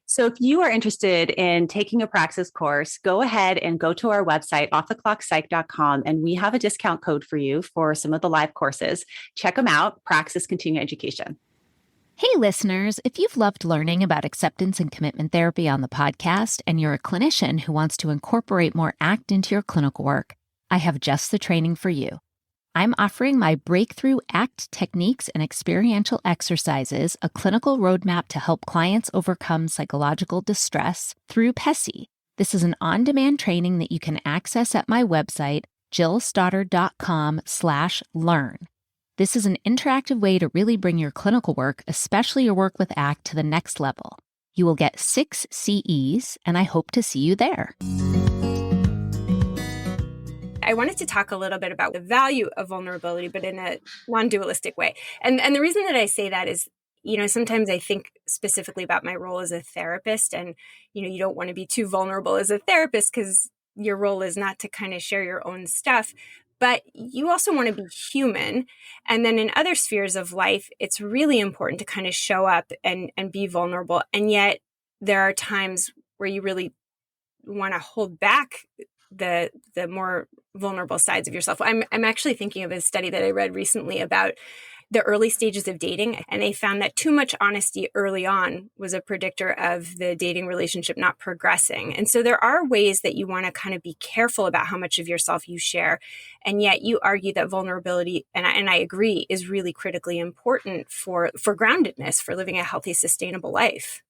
So if you are interested in taking a Praxis course, go ahead and go to our website, offtheclockpsych.com, and we have a discount code for you for some of the live courses. Check them out, Praxis Continuing Education. Hey, listeners, if you've loved learning about acceptance and commitment therapy on the podcast and you're a clinician who wants to incorporate more ACT into your clinical work, I have just the training for you. I'm offering my Breakthrough ACT Techniques and Experiential Exercises, a clinical roadmap to help clients overcome psychological distress through PESI. This is an on-demand training that you can access at my website, jillstoddard.com/learn. This is an interactive way to really bring your clinical work, especially your work with ACT, to the next level. You will get 6 CEs, and I hope to see you there. I wanted to talk a little bit about the value of vulnerability, but in a non-dualistic way. And the reason that I say that is, sometimes I think specifically about my role as a therapist, and, you don't want to be too vulnerable as a therapist because your role is not to kind of share your own stuff. But you also want to be human. And then in other spheres of life, it's really important to kind of show up and be vulnerable. And yet there are times where you really want to hold back the more vulnerable sides of yourself. I'm actually thinking of a study that I read recently about the early stages of dating, and they found that too much honesty early on was a predictor of the dating relationship not progressing. And so there are ways that you want to kind of be careful about how much of yourself you share. And yet you argue that vulnerability, and I agree, is really critically important for groundedness, for living a healthy, sustainable life.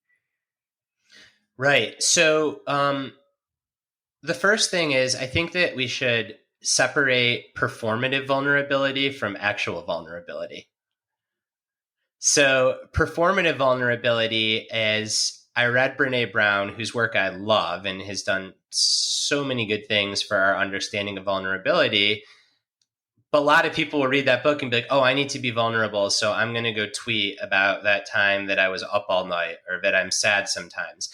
Right. So the first thing is, I think that we should separate performative vulnerability from actual vulnerability. So performative vulnerability is, I read Brene Brown, whose work I love and has done so many good things for our understanding of vulnerability. But a lot of people will read that book and be like, oh, I need to be vulnerable, so I'm going to go tweet about that time that I was up all night or that I'm sad sometimes.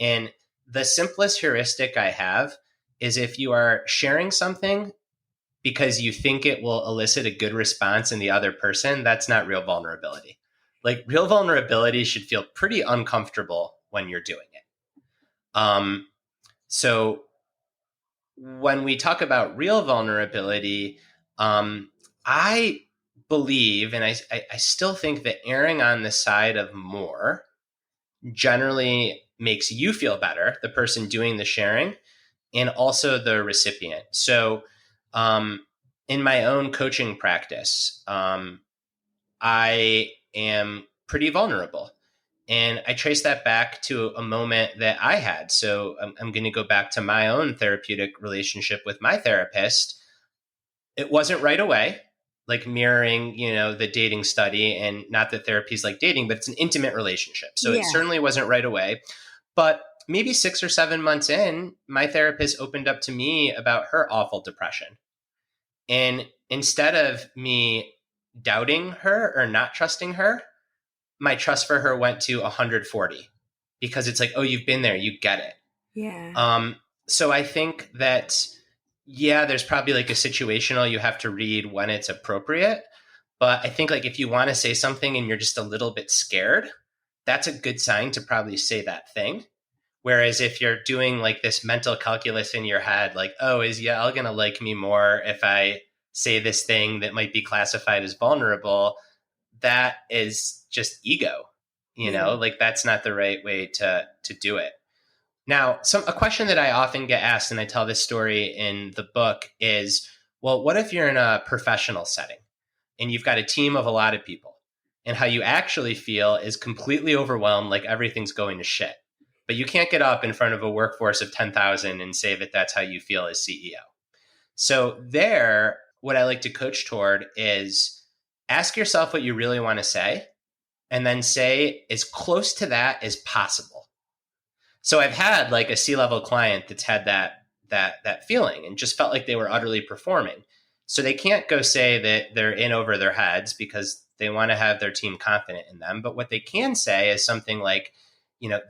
And the simplest heuristic I have is, if you are sharing something because you think it will elicit a good response in the other person, that's not real vulnerability. Like, real vulnerability should feel pretty uncomfortable when you're doing it. So when we talk about real vulnerability, I believe, and I still think that erring on the side of more generally makes you feel better, the person doing the sharing, and also the recipient. So in my own coaching practice, I am pretty vulnerable. And I trace that back to a moment that I had. So I'm going to go back to my own therapeutic relationship with my therapist. It wasn't right away. like mirroring, the dating study, and not that therapy is like dating, but it's an intimate relationship. So it certainly wasn't right away. But maybe 6 or 7 months in, my therapist opened up to me about her awful depression. And instead of me doubting her or not trusting her, my trust for her went to 140 because it's like, oh, you've been there, you get it. Yeah. So I think that, there's probably like a situational you have to read when it's appropriate. But I think like if you want to say something and you're just a little bit scared, that's a good sign to probably say that thing. Whereas if you're doing like this mental calculus in your head, like, oh, is Yael going to like me more if I say this thing that might be classified as vulnerable? That is just ego, like that's not the right way to do it. Now, a question that I often get asked, and I tell this story in the book, is, well, what if you're in a professional setting and you've got a team of a lot of people, and how you actually feel is completely overwhelmed, like everything's going to shit, but you can't get up in front of a workforce of 10,000 and say that that's how you feel as CEO. So there, what I like to coach toward is ask yourself what you really want to say, and then say as close to that as possible. So I've had like a C-level client that's had that feeling and just felt like they were utterly performing. So they can't go say that they're in over their heads because they want to have their team confident in them. But what they can say is something like,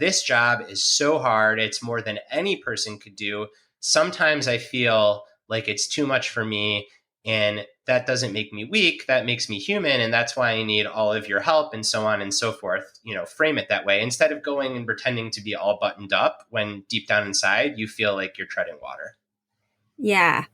this job is so hard. It's more than any person could do. Sometimes I feel like it's too much for me. And that doesn't make me weak. That makes me human. And that's why I need all of your help, and so on and so forth. Frame it that way instead of going and pretending to be all buttoned up when deep down inside you feel like you're treading water. Yeah.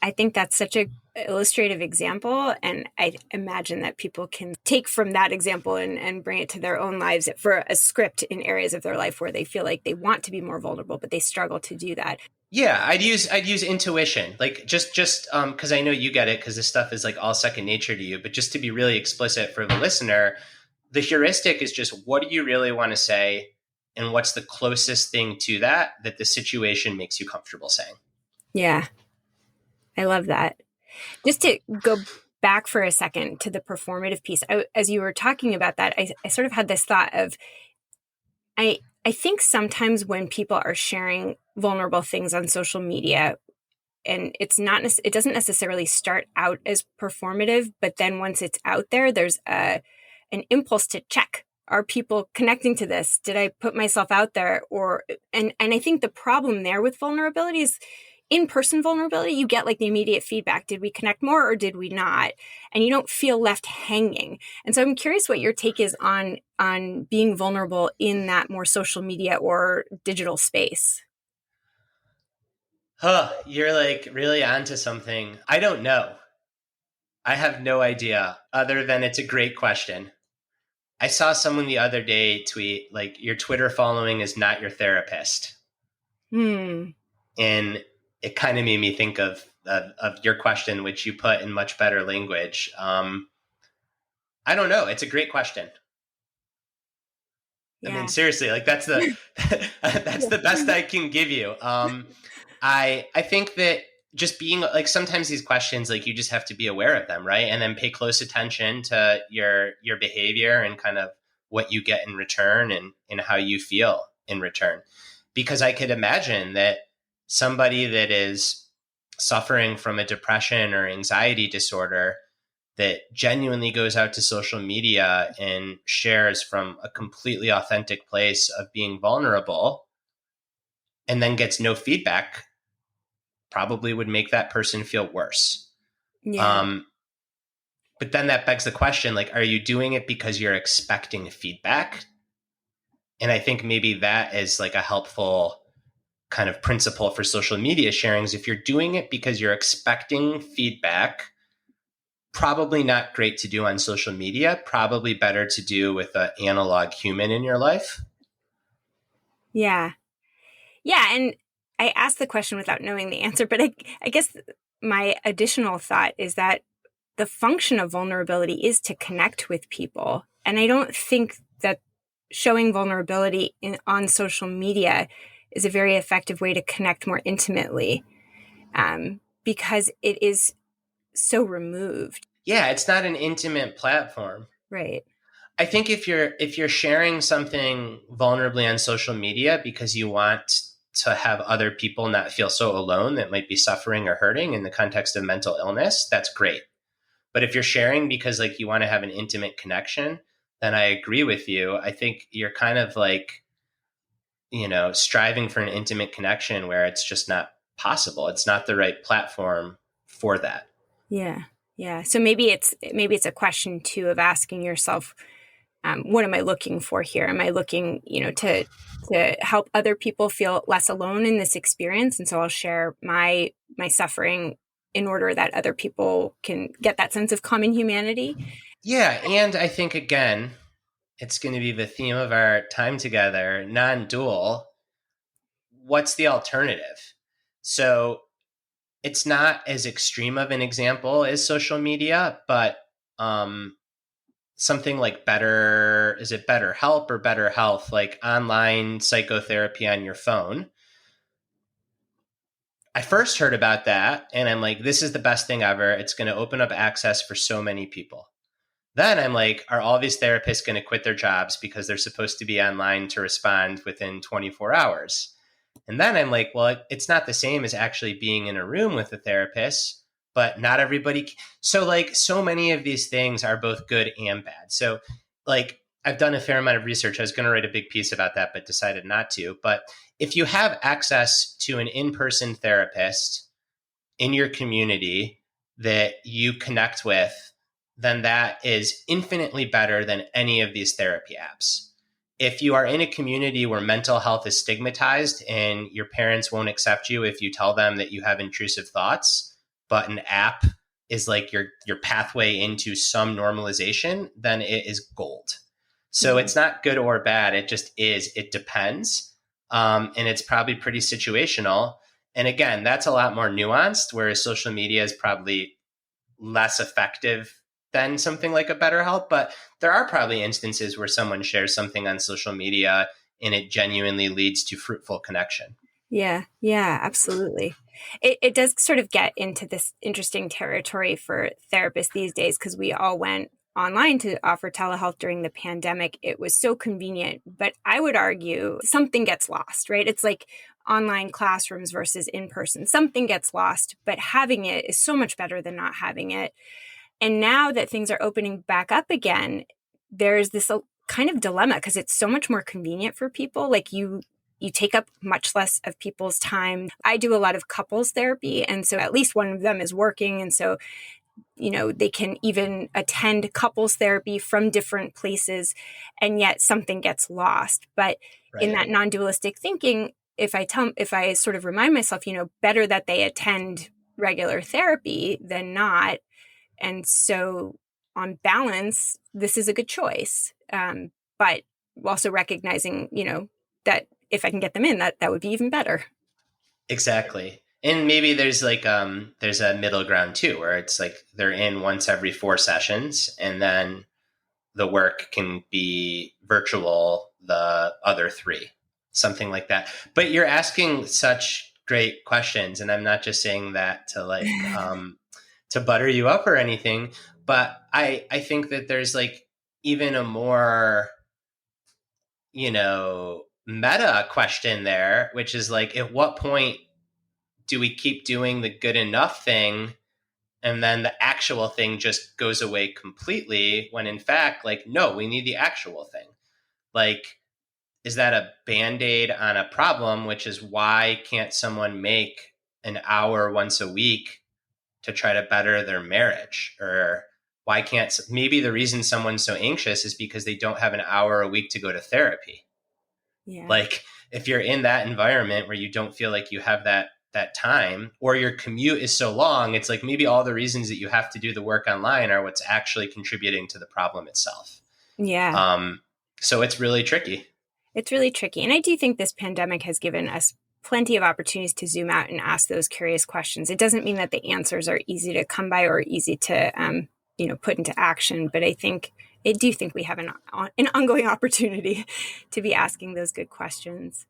I think that's such a illustrative example. And I imagine that people can take from that example and bring it to their own lives for a script in areas of their life where they feel like they want to be more vulnerable, but they struggle to do that. Yeah, I'd use intuition, like just because I know you get it because this stuff is like all second nature to you. But just to be really explicit for the listener, the heuristic is just, what do you really want to say, and what's the closest thing to that the situation makes you comfortable saying. Yeah, I love that. Just to go back for a second to the performative piece, as you were talking about that, I sort of had this thought of, I think sometimes when people are sharing vulnerable things on social media, and it doesn't necessarily start out as performative, but then once it's out there, there's an impulse to check. Are people connecting to this? Did I put myself out there? And I think the problem there with vulnerability is in-person vulnerability, you get like the immediate feedback. Did we connect more or did we not? And you don't feel left hanging. And so I'm curious what your take is on being vulnerable in that more social media or digital space. You're like really onto something. I don't know. I have no idea, other than it's a great question. I saw someone the other day tweet, like, your Twitter following is not your therapist. And it kind of made me think of your question, which you put in much better language. I don't know. It's a great question. Yeah. I mean, seriously, like that's the best I can give you. I think that just being like, sometimes these questions, like, you just have to be aware of them, right? And then pay close attention to your behavior and kind of what you get in return and how you feel in return. Because I could imagine that somebody that is suffering from a depression or anxiety disorder that genuinely goes out to social media and shares from a completely authentic place of being vulnerable and then gets no feedback probably would make that person feel worse. Yeah. But then that begs the question, like, are you doing it because you're expecting feedback? And I think maybe that is like a helpful kind of principle for social media sharings. If you're doing it because you're expecting feedback, probably not great to do on social media, probably better to do with an analog human in your life. Yeah. Yeah. And I asked the question without knowing the answer, but I guess my additional thought is that the function of vulnerability is to connect with people. And I don't think that showing vulnerability on social media is a very effective way to connect more intimately, because it is so removed. Yeah, it's not an intimate platform. Right. I think if you're sharing something vulnerably on social media because you want to have other people not feel so alone that might be suffering or hurting in the context of mental illness, that's great. But if you're sharing because like you want to have an intimate connection, then I agree with you. I think you're kind of like, striving for an intimate connection where it's just not possible. It's not the right platform for that. Yeah. Yeah. So maybe it's a question too of asking yourself, what am I looking for here? Am I looking, to help other people feel less alone in this experience? And so I'll share my suffering in order that other people can get that sense of common humanity. Yeah. And I think, again, it's going to be the theme of our time together, non-dual. What's the alternative? So it's not as extreme of an example as social media, but something like is it Better Help or Better Health, like online psychotherapy on your phone. I first heard about that and I'm like, this is the best thing ever. It's going to open up access for so many people. Then I'm like, are all these therapists going to quit their jobs because they're supposed to be online to respond within 24 hours? And then I'm like, well, it's not the same as actually being in a room with a therapist, but not everybody. So like so many of these things are both good and bad. So like I've done a fair amount of research. I was going to write a big piece about that, but decided not to. But if you have access to an in-person therapist in your community that you connect with, then that is infinitely better than any of these therapy apps. If you are in a community where mental health is stigmatized and your parents won't accept you if you tell them that you have intrusive thoughts, but an app is like your pathway into some normalization, then it is gold. So it's not good or bad. It just is. It depends. And it's probably pretty situational. And again, that's a lot more nuanced, whereas social media is probably less effective than something like a BetterHelp. But there are probably instances where someone shares something on social media and it genuinely leads to fruitful connection. Yeah, absolutely. It does sort of get into this interesting territory for therapists these days because we all went online to offer telehealth during the pandemic. It was so convenient, but I would argue something gets lost, right? It's like online classrooms versus in person. Something gets lost, but having it is so much better than not having it. And now that things are opening back up again, there's this kind of dilemma because it's so much more convenient for people. Like you take up much less of people's time. I do a lot of couples therapy, and so at least one of them is working. And so, they can even attend couples therapy from different places, and yet something gets lost. But in that non-dualistic thinking, if I sort of remind myself, better that they attend regular therapy than not. And so on balance, this is a good choice. But also recognizing, that if I can get them in, that would be even better. Exactly. And maybe there's like there's a middle ground too, where it's like they're in once every 4 sessions and then the work can be virtual the other 3, something like that. But you're asking such great questions, and I'm not just saying that to like to butter you up or anything, but I think that there's like even a more meta question there, which is like, at what point do we keep doing the good enough thing and then the actual thing just goes away completely, when in fact, like, no, we need the actual thing? Like, is that a Band-Aid on a problem, which is why can't someone make an hour once a week to try to better their marriage? Or why can't, maybe the reason someone's so anxious is because they don't have an hour a week to go to therapy. Yeah. Like, if you're in that environment where you don't feel like you have that time, or your commute is so long, it's like maybe all the reasons that you have to do the work online are what's actually contributing to the problem itself. Yeah. So it's really tricky. It's really tricky. And I do think this pandemic has given us plenty of opportunities to zoom out and ask those curious questions. It doesn't mean that the answers are easy to come by or easy to, put into action. But I do think we have an ongoing opportunity to be asking those good questions.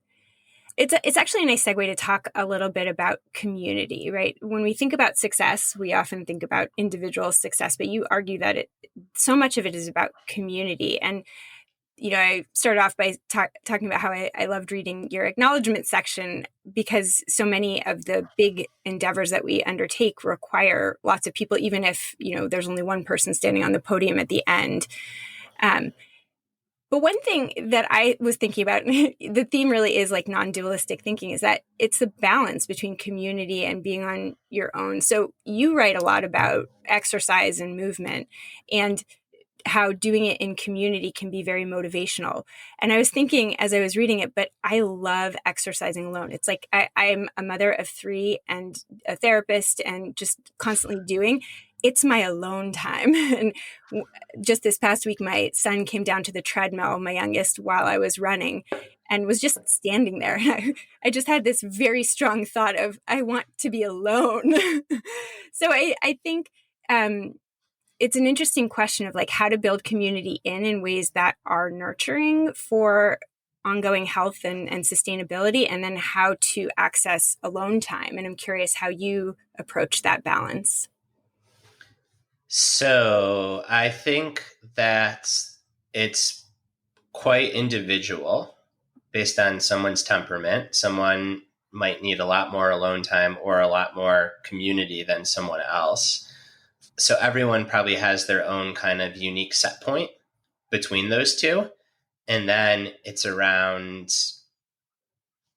It's actually a nice segue to talk a little bit about community, right? When we think about success, we often think about individual success, but you argue that so much of it is about community. And I started off by talking about how I loved reading your acknowledgement section, because so many of the big endeavors that we undertake require lots of people, even if, there's only one person standing on the podium at the end. But one thing that I was thinking about, the theme really is like non-dualistic thinking, is that it's the balance between community and being on your own. So you write a lot about exercise and movement, and how doing it in community can be very motivational. And I was thinking as I was reading it, but I love exercising alone. It's like I'm a mother of 3 and a therapist and just constantly doing. It's my alone time. And just this past week, my son came down to the treadmill, my youngest, while I was running, and was just standing there. I just had this very strong thought of, I want to be alone. So I think it's an interesting question of like how to build community in ways that are nurturing for ongoing health and sustainability, and then how to access alone time. And I'm curious how you approach that balance. So I think that it's quite individual based on someone's temperament. Someone might need a lot more alone time or a lot more community than someone else. So everyone probably has their own kind of unique set point between those two. And then it's around,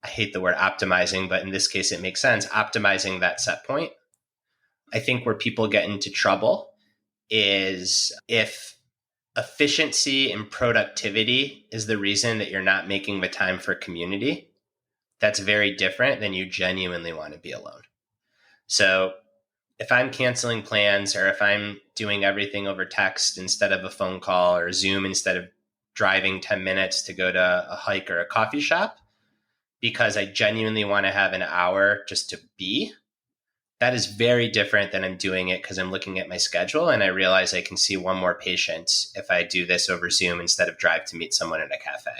I hate the word optimizing, but in this case, it makes sense, optimizing that set point. I think where people get into trouble is if efficiency and productivity is the reason that you're not making the time for community. That's very different than you genuinely want to be alone. So if I'm canceling plans, or if I'm doing everything over text instead of a phone call, or Zoom instead of driving 10 minutes to go to a hike or a coffee shop, because I genuinely want to have an hour just to be, that is very different than I'm doing it because I'm looking at my schedule and I realize I can see one more patient if I do this over Zoom instead of drive to meet someone at a cafe,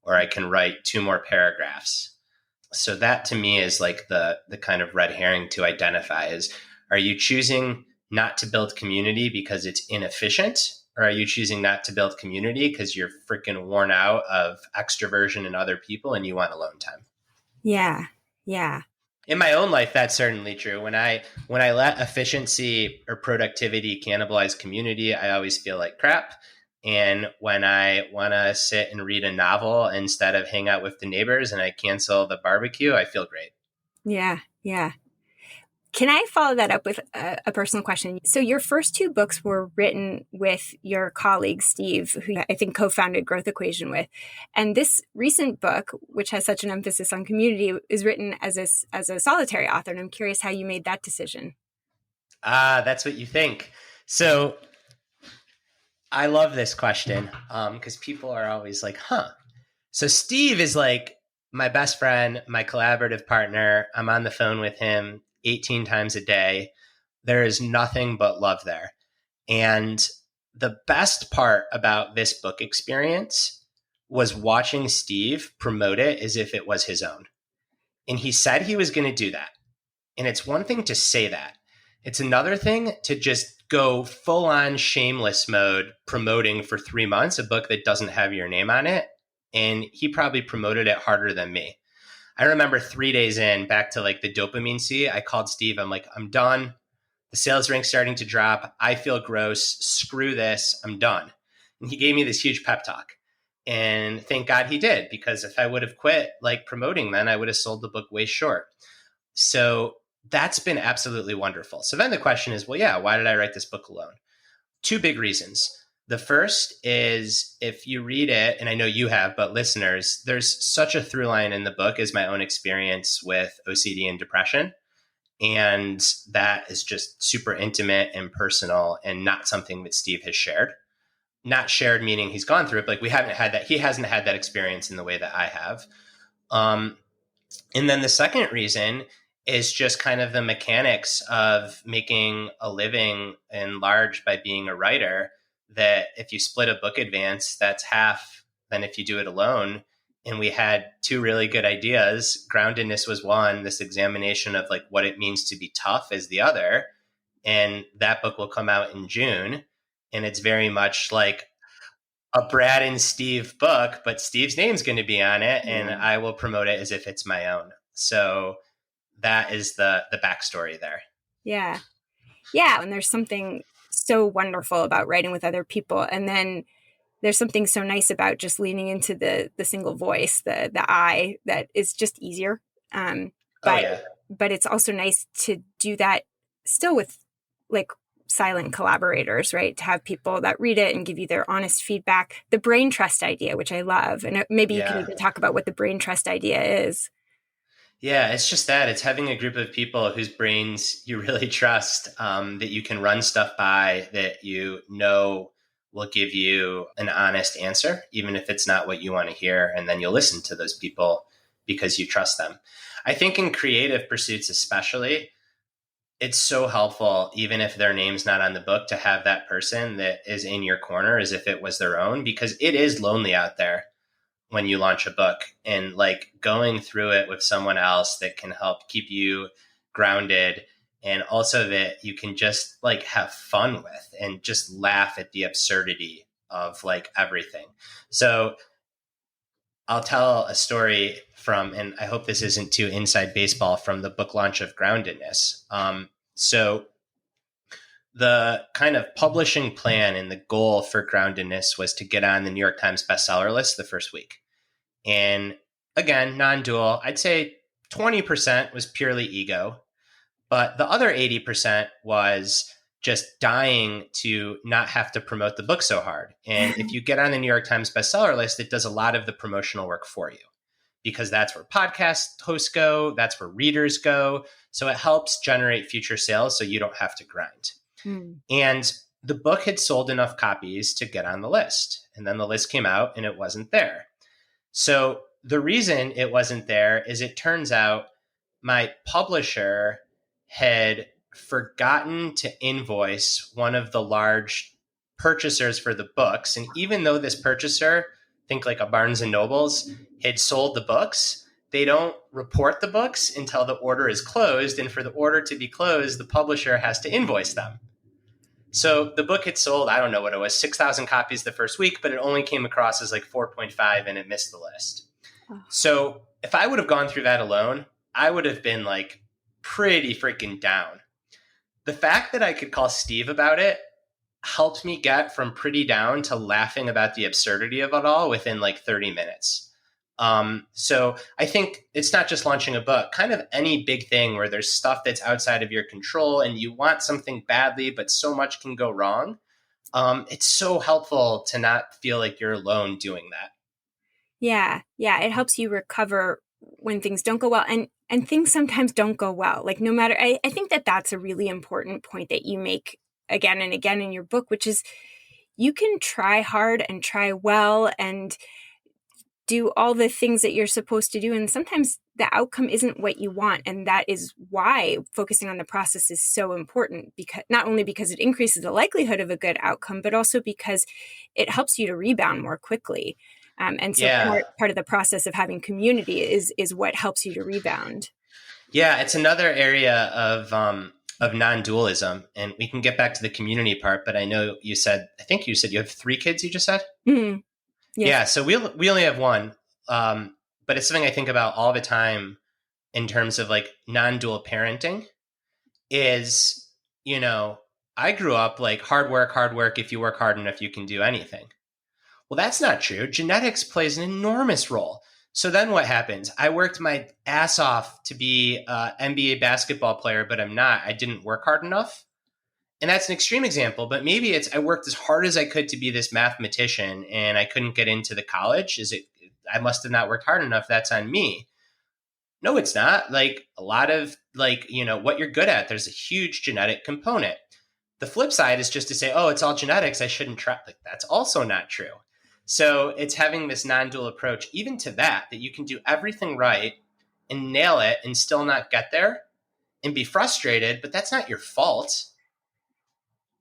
or I can write 2 more paragraphs. So that to me is like the kind of red herring to identify is, are you choosing not to build community because it's inefficient? Or are you choosing not to build community because you're freaking worn out of extroversion and other people and you want alone time? Yeah. Yeah. In my own life, that's certainly true. When I let efficiency or productivity cannibalize community, I always feel like crap. And when I want to sit and read a novel instead of hang out with the neighbors and I cancel the barbecue, I feel great. Yeah. Yeah. Can I follow that up with a personal question? So your first 2 books were written with your colleague, Steve, who I think co-founded Growth Equation with. And this recent book, which has such an emphasis on community, is written as a solitary author. And I'm curious how you made that decision. That's what you think. So I love this question because people are always like, So Steve is like my best friend, my collaborative partner. I'm on the phone with him 18 times a day. There is nothing but love there. And the best part about this book experience was watching Steve promote it as if it was his own. And he said he was going to do that. And it's one thing to say that. It's another thing to just go full on shameless mode promoting for 3 months a book that doesn't have your name on it. And he probably promoted it harder than me. I remember 3 days in, back to like the dopamine sea, I called Steve. I'm like, I'm done. The sales rank's starting to drop. I feel gross. Screw this. I'm done. And he gave me this huge pep talk. And thank God he did, because if I would have quit like promoting, then I would have sold the book way short. So that's been absolutely wonderful. So then the question is, well, yeah, why did I write this book alone? 2 big reasons. The first is if you read it, and I know you have, but listeners, there's such a through line in the book as my own experience with OCD and depression. And that is just super intimate and personal and not something that Steve has shared. Not shared meaning he's gone through it, but like we haven't had that. He hasn't had that experience in the way that I have. And then the second reason is just kind of the mechanics of making a living in large by being a writer, that if you split a book advance, that's half than if you do it alone. and we had two really good ideas. Groundedness was one, this examination of like what it means to be tough is the other. And that book will come out in June. And it's very much like a Brad and Steve book, but Steve's name's going to be on it, and I will promote it as if it's my own. So that is the backstory there. Yeah. Yeah. And there's something so wonderful about writing with other people. And then there's something so nice about just leaning into the single voice, the I, that is just easier. But it's also nice to do that still with like silent collaborators, right? To have people that read it and give you their honest feedback. The brain trust idea, which I love. And maybe you can even talk about what the brain trust idea is. Yeah, it's just that. It's having a group of people whose brains you really trust, that you can run stuff by, that you know will give you an honest answer, even if it's not what you want to hear. And then you'll listen to those people because you trust them. I think in creative pursuits especially, it's so helpful, even if their name's not on the book, to have that person that is in your corner as if it was their own, because it is lonely out there when you launch a book, and like going through it with someone else that can help keep you grounded, and also that you can just like have fun with and just laugh at the absurdity of like everything. So I'll tell a story from, and I hope this isn't too inside baseball, from the book launch of Groundedness. So the kind of publishing plan and the goal for Groundedness was to get on the New York Times bestseller list the first week. And again, non-dual, I'd say 20% was purely ego, but the other 80% was just dying to not have to promote the book so hard. And if you get on the New York Times bestseller list, it does a lot of the promotional work for you, because that's where podcast hosts go, that's where readers go. So it helps generate future sales so you don't have to grind. And the book had sold enough copies to get on the list. And then the list came out and it wasn't there. So the reason it wasn't there is it turns out my publisher had forgotten to invoice one of the large purchasers for the books. And even though this purchaser, think like a Barnes and Nobles, had sold the books, they don't report the books until the order is closed. And for the order to be closed, the publisher has to invoice them. So the book had sold, I don't know what it was, 6,000 copies the first week, but it only came across as like 4.5 and it missed the list. So if I would have gone through that alone, I would have been like pretty freaking down. The fact that I could call Steve about it helped me get from pretty down to laughing about the absurdity of it all within like 30 minutes. So I think it's not just launching a book, kind of any big thing where there's stuff that's outside of your control and you want something badly, but so much can go wrong. It's so helpful to not feel like you're alone doing that. Yeah. Yeah. It helps you recover when things don't go well. And things sometimes don't go well. Like no matter, I think that that's a really important point that you make again and again in your book, which is you can try hard and try well and do all the things that you're supposed to do. And sometimes the outcome isn't what you want. And that is why focusing on the process is so important, because not only because it increases the likelihood of a good outcome, but also because it helps you to rebound more quickly. And so part of the process of having community is what helps you to rebound. Yeah, it's another area of non-dualism. And we can get back to the community part, but I know I think you said you have 3 kids, you just said? Mm-hmm. Yes. Yeah, so we only have one, but it's something I think about all the time in terms of like non-dual parenting is, I grew up like hard work. If you work hard enough, you can do anything. Well, that's not true. Genetics plays an enormous role. So then what happens? I worked my ass off to be an NBA basketball player, but I'm not. I didn't work hard enough. And that's an extreme example, but maybe it's I worked as hard as I could to be this mathematician and I couldn't get into the college. I must have not worked hard enough. That's on me. No, it's not. Like a lot of what you're good at, there's a huge genetic component. The flip side is just to say, oh, it's all genetics, I shouldn't try. Like that's also not true. So it's having this non-dual approach, even to that you can do everything right and nail it and still not get there and be frustrated, but that's not your fault.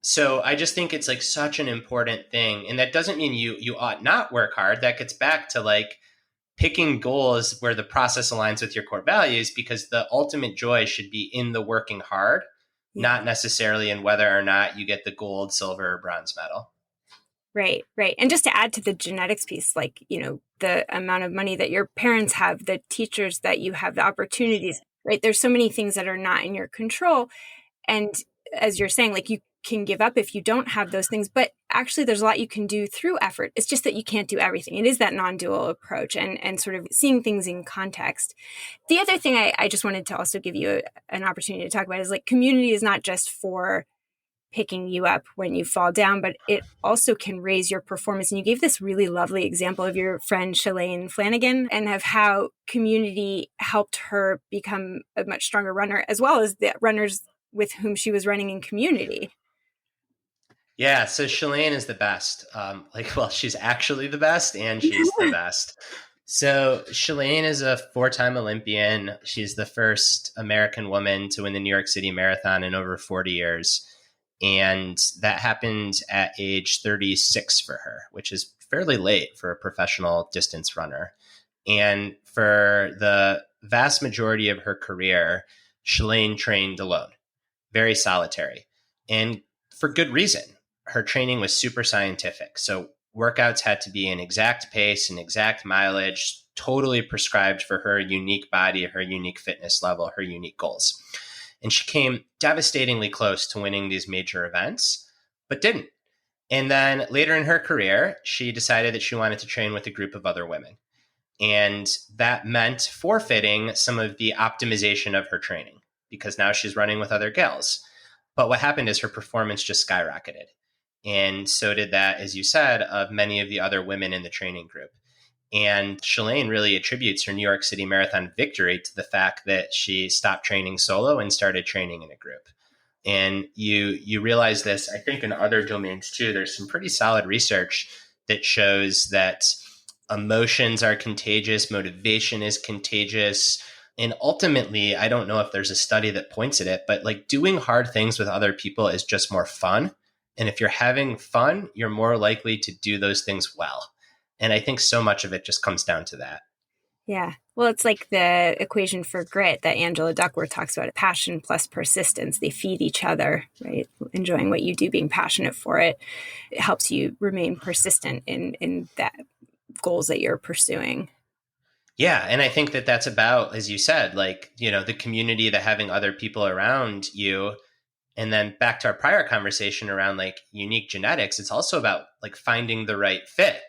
So I just think it's like such an important thing. And that doesn't mean you ought not work hard. That gets back to like picking goals where the process aligns with your core values, because the ultimate joy should be in the working hard, not necessarily in whether or not you get the gold, silver, or bronze medal. Right, right. And just to add to the genetics piece, like, the amount of money that your parents have, the teachers that you have, the opportunities, right? There's so many things that are not in your control. And as you're saying, like, you can give up if you don't have those things, but actually there's a lot you can do through effort. It's just that you can't do everything. It is that non-dual approach and sort of seeing things in context. The other thing I just wanted to also give you an opportunity to talk about is, like, community is not just for picking you up when you fall down, but it also can raise your performance. And you gave this really lovely example of your friend Shalane Flanagan and of how community helped her become a much stronger runner, as well as the runners with whom she was running in community. Yeah, so Shalane is the best. She's actually the best, and she's the best. So Shalane is a 4-time Olympian. She's the first American woman to win the New York City Marathon in over 40 years. And that happened at age 36 for her, which is fairly late for a professional distance runner. And for the vast majority of her career, Shalane trained alone, very solitary, and for good reason. Her training was super scientific. So workouts had to be an exact pace, an exact mileage, totally prescribed for her unique body, her unique fitness level, her unique goals. And she came devastatingly close to winning these major events, but didn't. And then later in her career, she decided that she wanted to train with a group of other women. And that meant forfeiting some of the optimization of her training, because now she's running with other gals. But what happened is her performance just skyrocketed. And so did that, as you said, of many of the other women in the training group. And Shalane really attributes her New York City Marathon victory to the fact that she stopped training solo and started training in a group. And you realize this, I think, in other domains too. There's some pretty solid research that shows that emotions are contagious, motivation is contagious. And ultimately, I don't know if there's a study that points at it, but like doing hard things with other people is just more fun. And if you're having fun, you're more likely to do those things well. And I think so much of it just comes down to that. Yeah. Well, it's like the equation for grit that Angela Duckworth talks about, passion plus persistence. They feed each other, right? Enjoying what you do, being passionate for it. It helps you remain persistent in that goals that you're pursuing. Yeah. And I think that that's about, as you said, like, the community, the having other people around you. And then back to our prior conversation around like unique genetics, it's also about like finding the right fit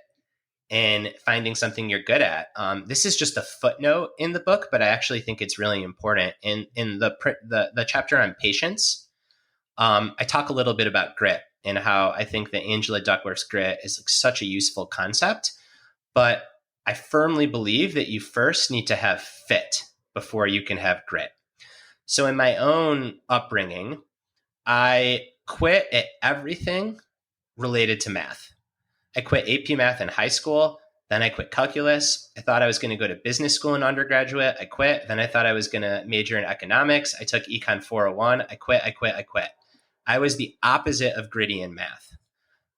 and finding something you're good at. This is just a footnote in the book, but I actually think it's really important. In the chapter on patience, I talk a little bit about grit and how I think that Angela Duckworth's grit is like such a useful concept. But I firmly believe that you first need to have fit before you can have grit. So in my own upbringing, I quit at everything related to math. I quit AP math in high school. Then I quit calculus. I thought I was going to go to business school in undergraduate. I quit. Then I thought I was going to major in economics. I took Econ 401. I quit. I was the opposite of gritty in math.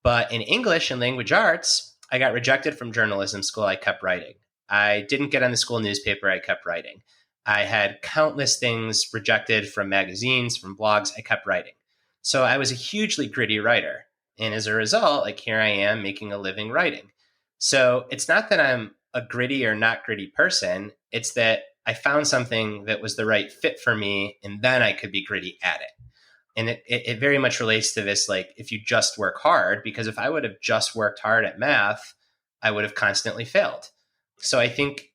But in English and language arts, I got rejected from journalism school. I kept writing. I didn't get on the school newspaper. I kept writing. I had countless things rejected from magazines, from blogs. I kept writing. So I was a hugely gritty writer. And as a result, like here I am making a living writing. So it's not that I'm a gritty or not gritty person. It's that I found something that was the right fit for me, and then I could be gritty at it. And it very much relates to this, like if you just work hard, because if I would have just worked hard at math, I would have constantly failed. So I think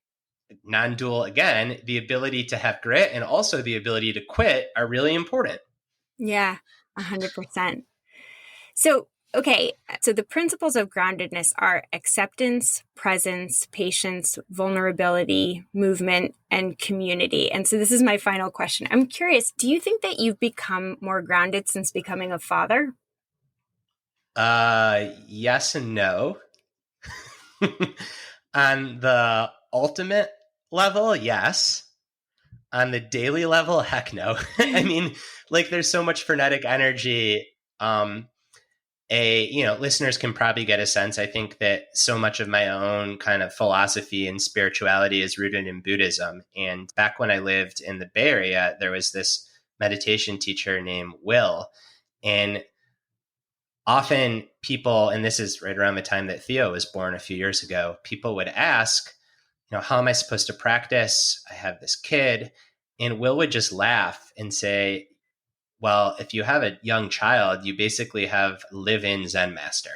non-dual, again, the ability to have grit and also the ability to quit are really important. Yeah, 100%. So, okay, so the principles of groundedness are acceptance, presence, patience, vulnerability, movement, and community. And so this is my final question. I'm curious, do you think that you've become more grounded since becoming a father? Yes and no. On the ultimate level, yes. On the daily level, heck no. I mean, like there's so much frenetic energy. listeners can probably get a sense. I think that so much of my own kind of philosophy and spirituality is rooted in Buddhism. And back when I lived in the Bay Area, there was this meditation teacher named Will. And often people, and this is right around the time that Theo was born a few years ago, people would ask, how am I supposed to practice? I have this kid. And Will would just laugh and say, well, if you have a young child, you basically have live-in Zen master.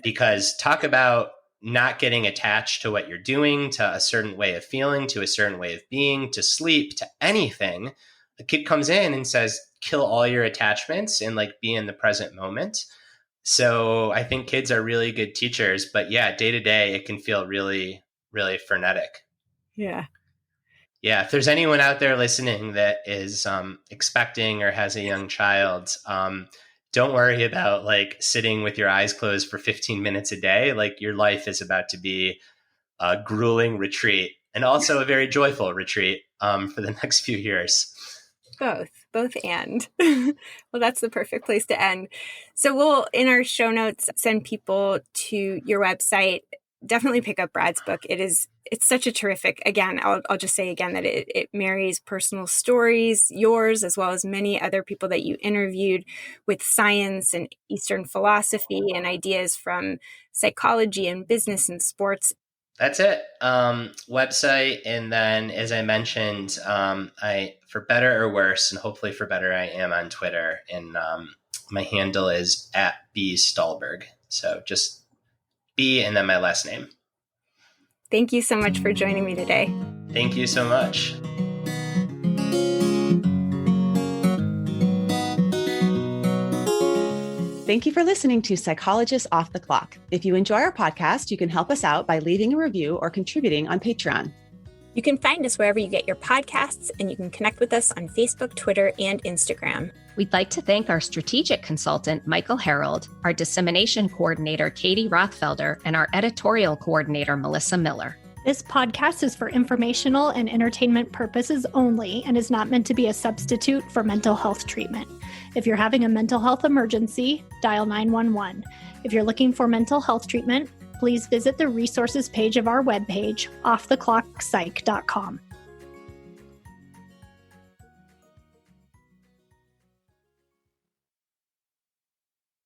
Because talk about not getting attached to what you're doing, to a certain way of feeling, to a certain way of being, to sleep, to anything. The kid comes in and says, kill all your attachments and be in the present moment. So I think kids are really good teachers, but yeah, day to day, it can feel really, really frenetic. Yeah. Yeah, if there's anyone out there listening that is expecting or has a young child, don't worry about sitting with your eyes closed for 15 minutes a day. Your life is about to be a grueling retreat, and also a very joyful retreat for the next few years. Both and. Well, that's the perfect place to end. So we'll, in our show notes, send people to your website. Definitely pick up Brad's book. It's such a terrific, again, I'll just say again that it marries personal stories, yours, as well as many other people that you interviewed, with science and Eastern philosophy and ideas from psychology and business and sports. That's it. Website. And then, as I mentioned, I, for better or worse, and hopefully for better, I am on Twitter, and my handle is @bstulberg. So just B and then my last name. Thank you so much for joining me today. Thank you so much. Thank you for listening to Psychologists Off the Clock. If you enjoy our podcast, you can help us out by leaving a review or contributing on Patreon. You can find us wherever you get your podcasts, and you can connect with us on Facebook, Twitter, and Instagram. We'd like to thank our strategic consultant, Michael Harold, our dissemination coordinator, Katie Rothfelder, and our editorial coordinator, Melissa Miller. This podcast is for informational and entertainment purposes only and is not meant to be a substitute for mental health treatment. If you're having a mental health emergency, dial 911. If you're looking for mental health treatment, please visit the resources page of our webpage, offtheclockpsych.com.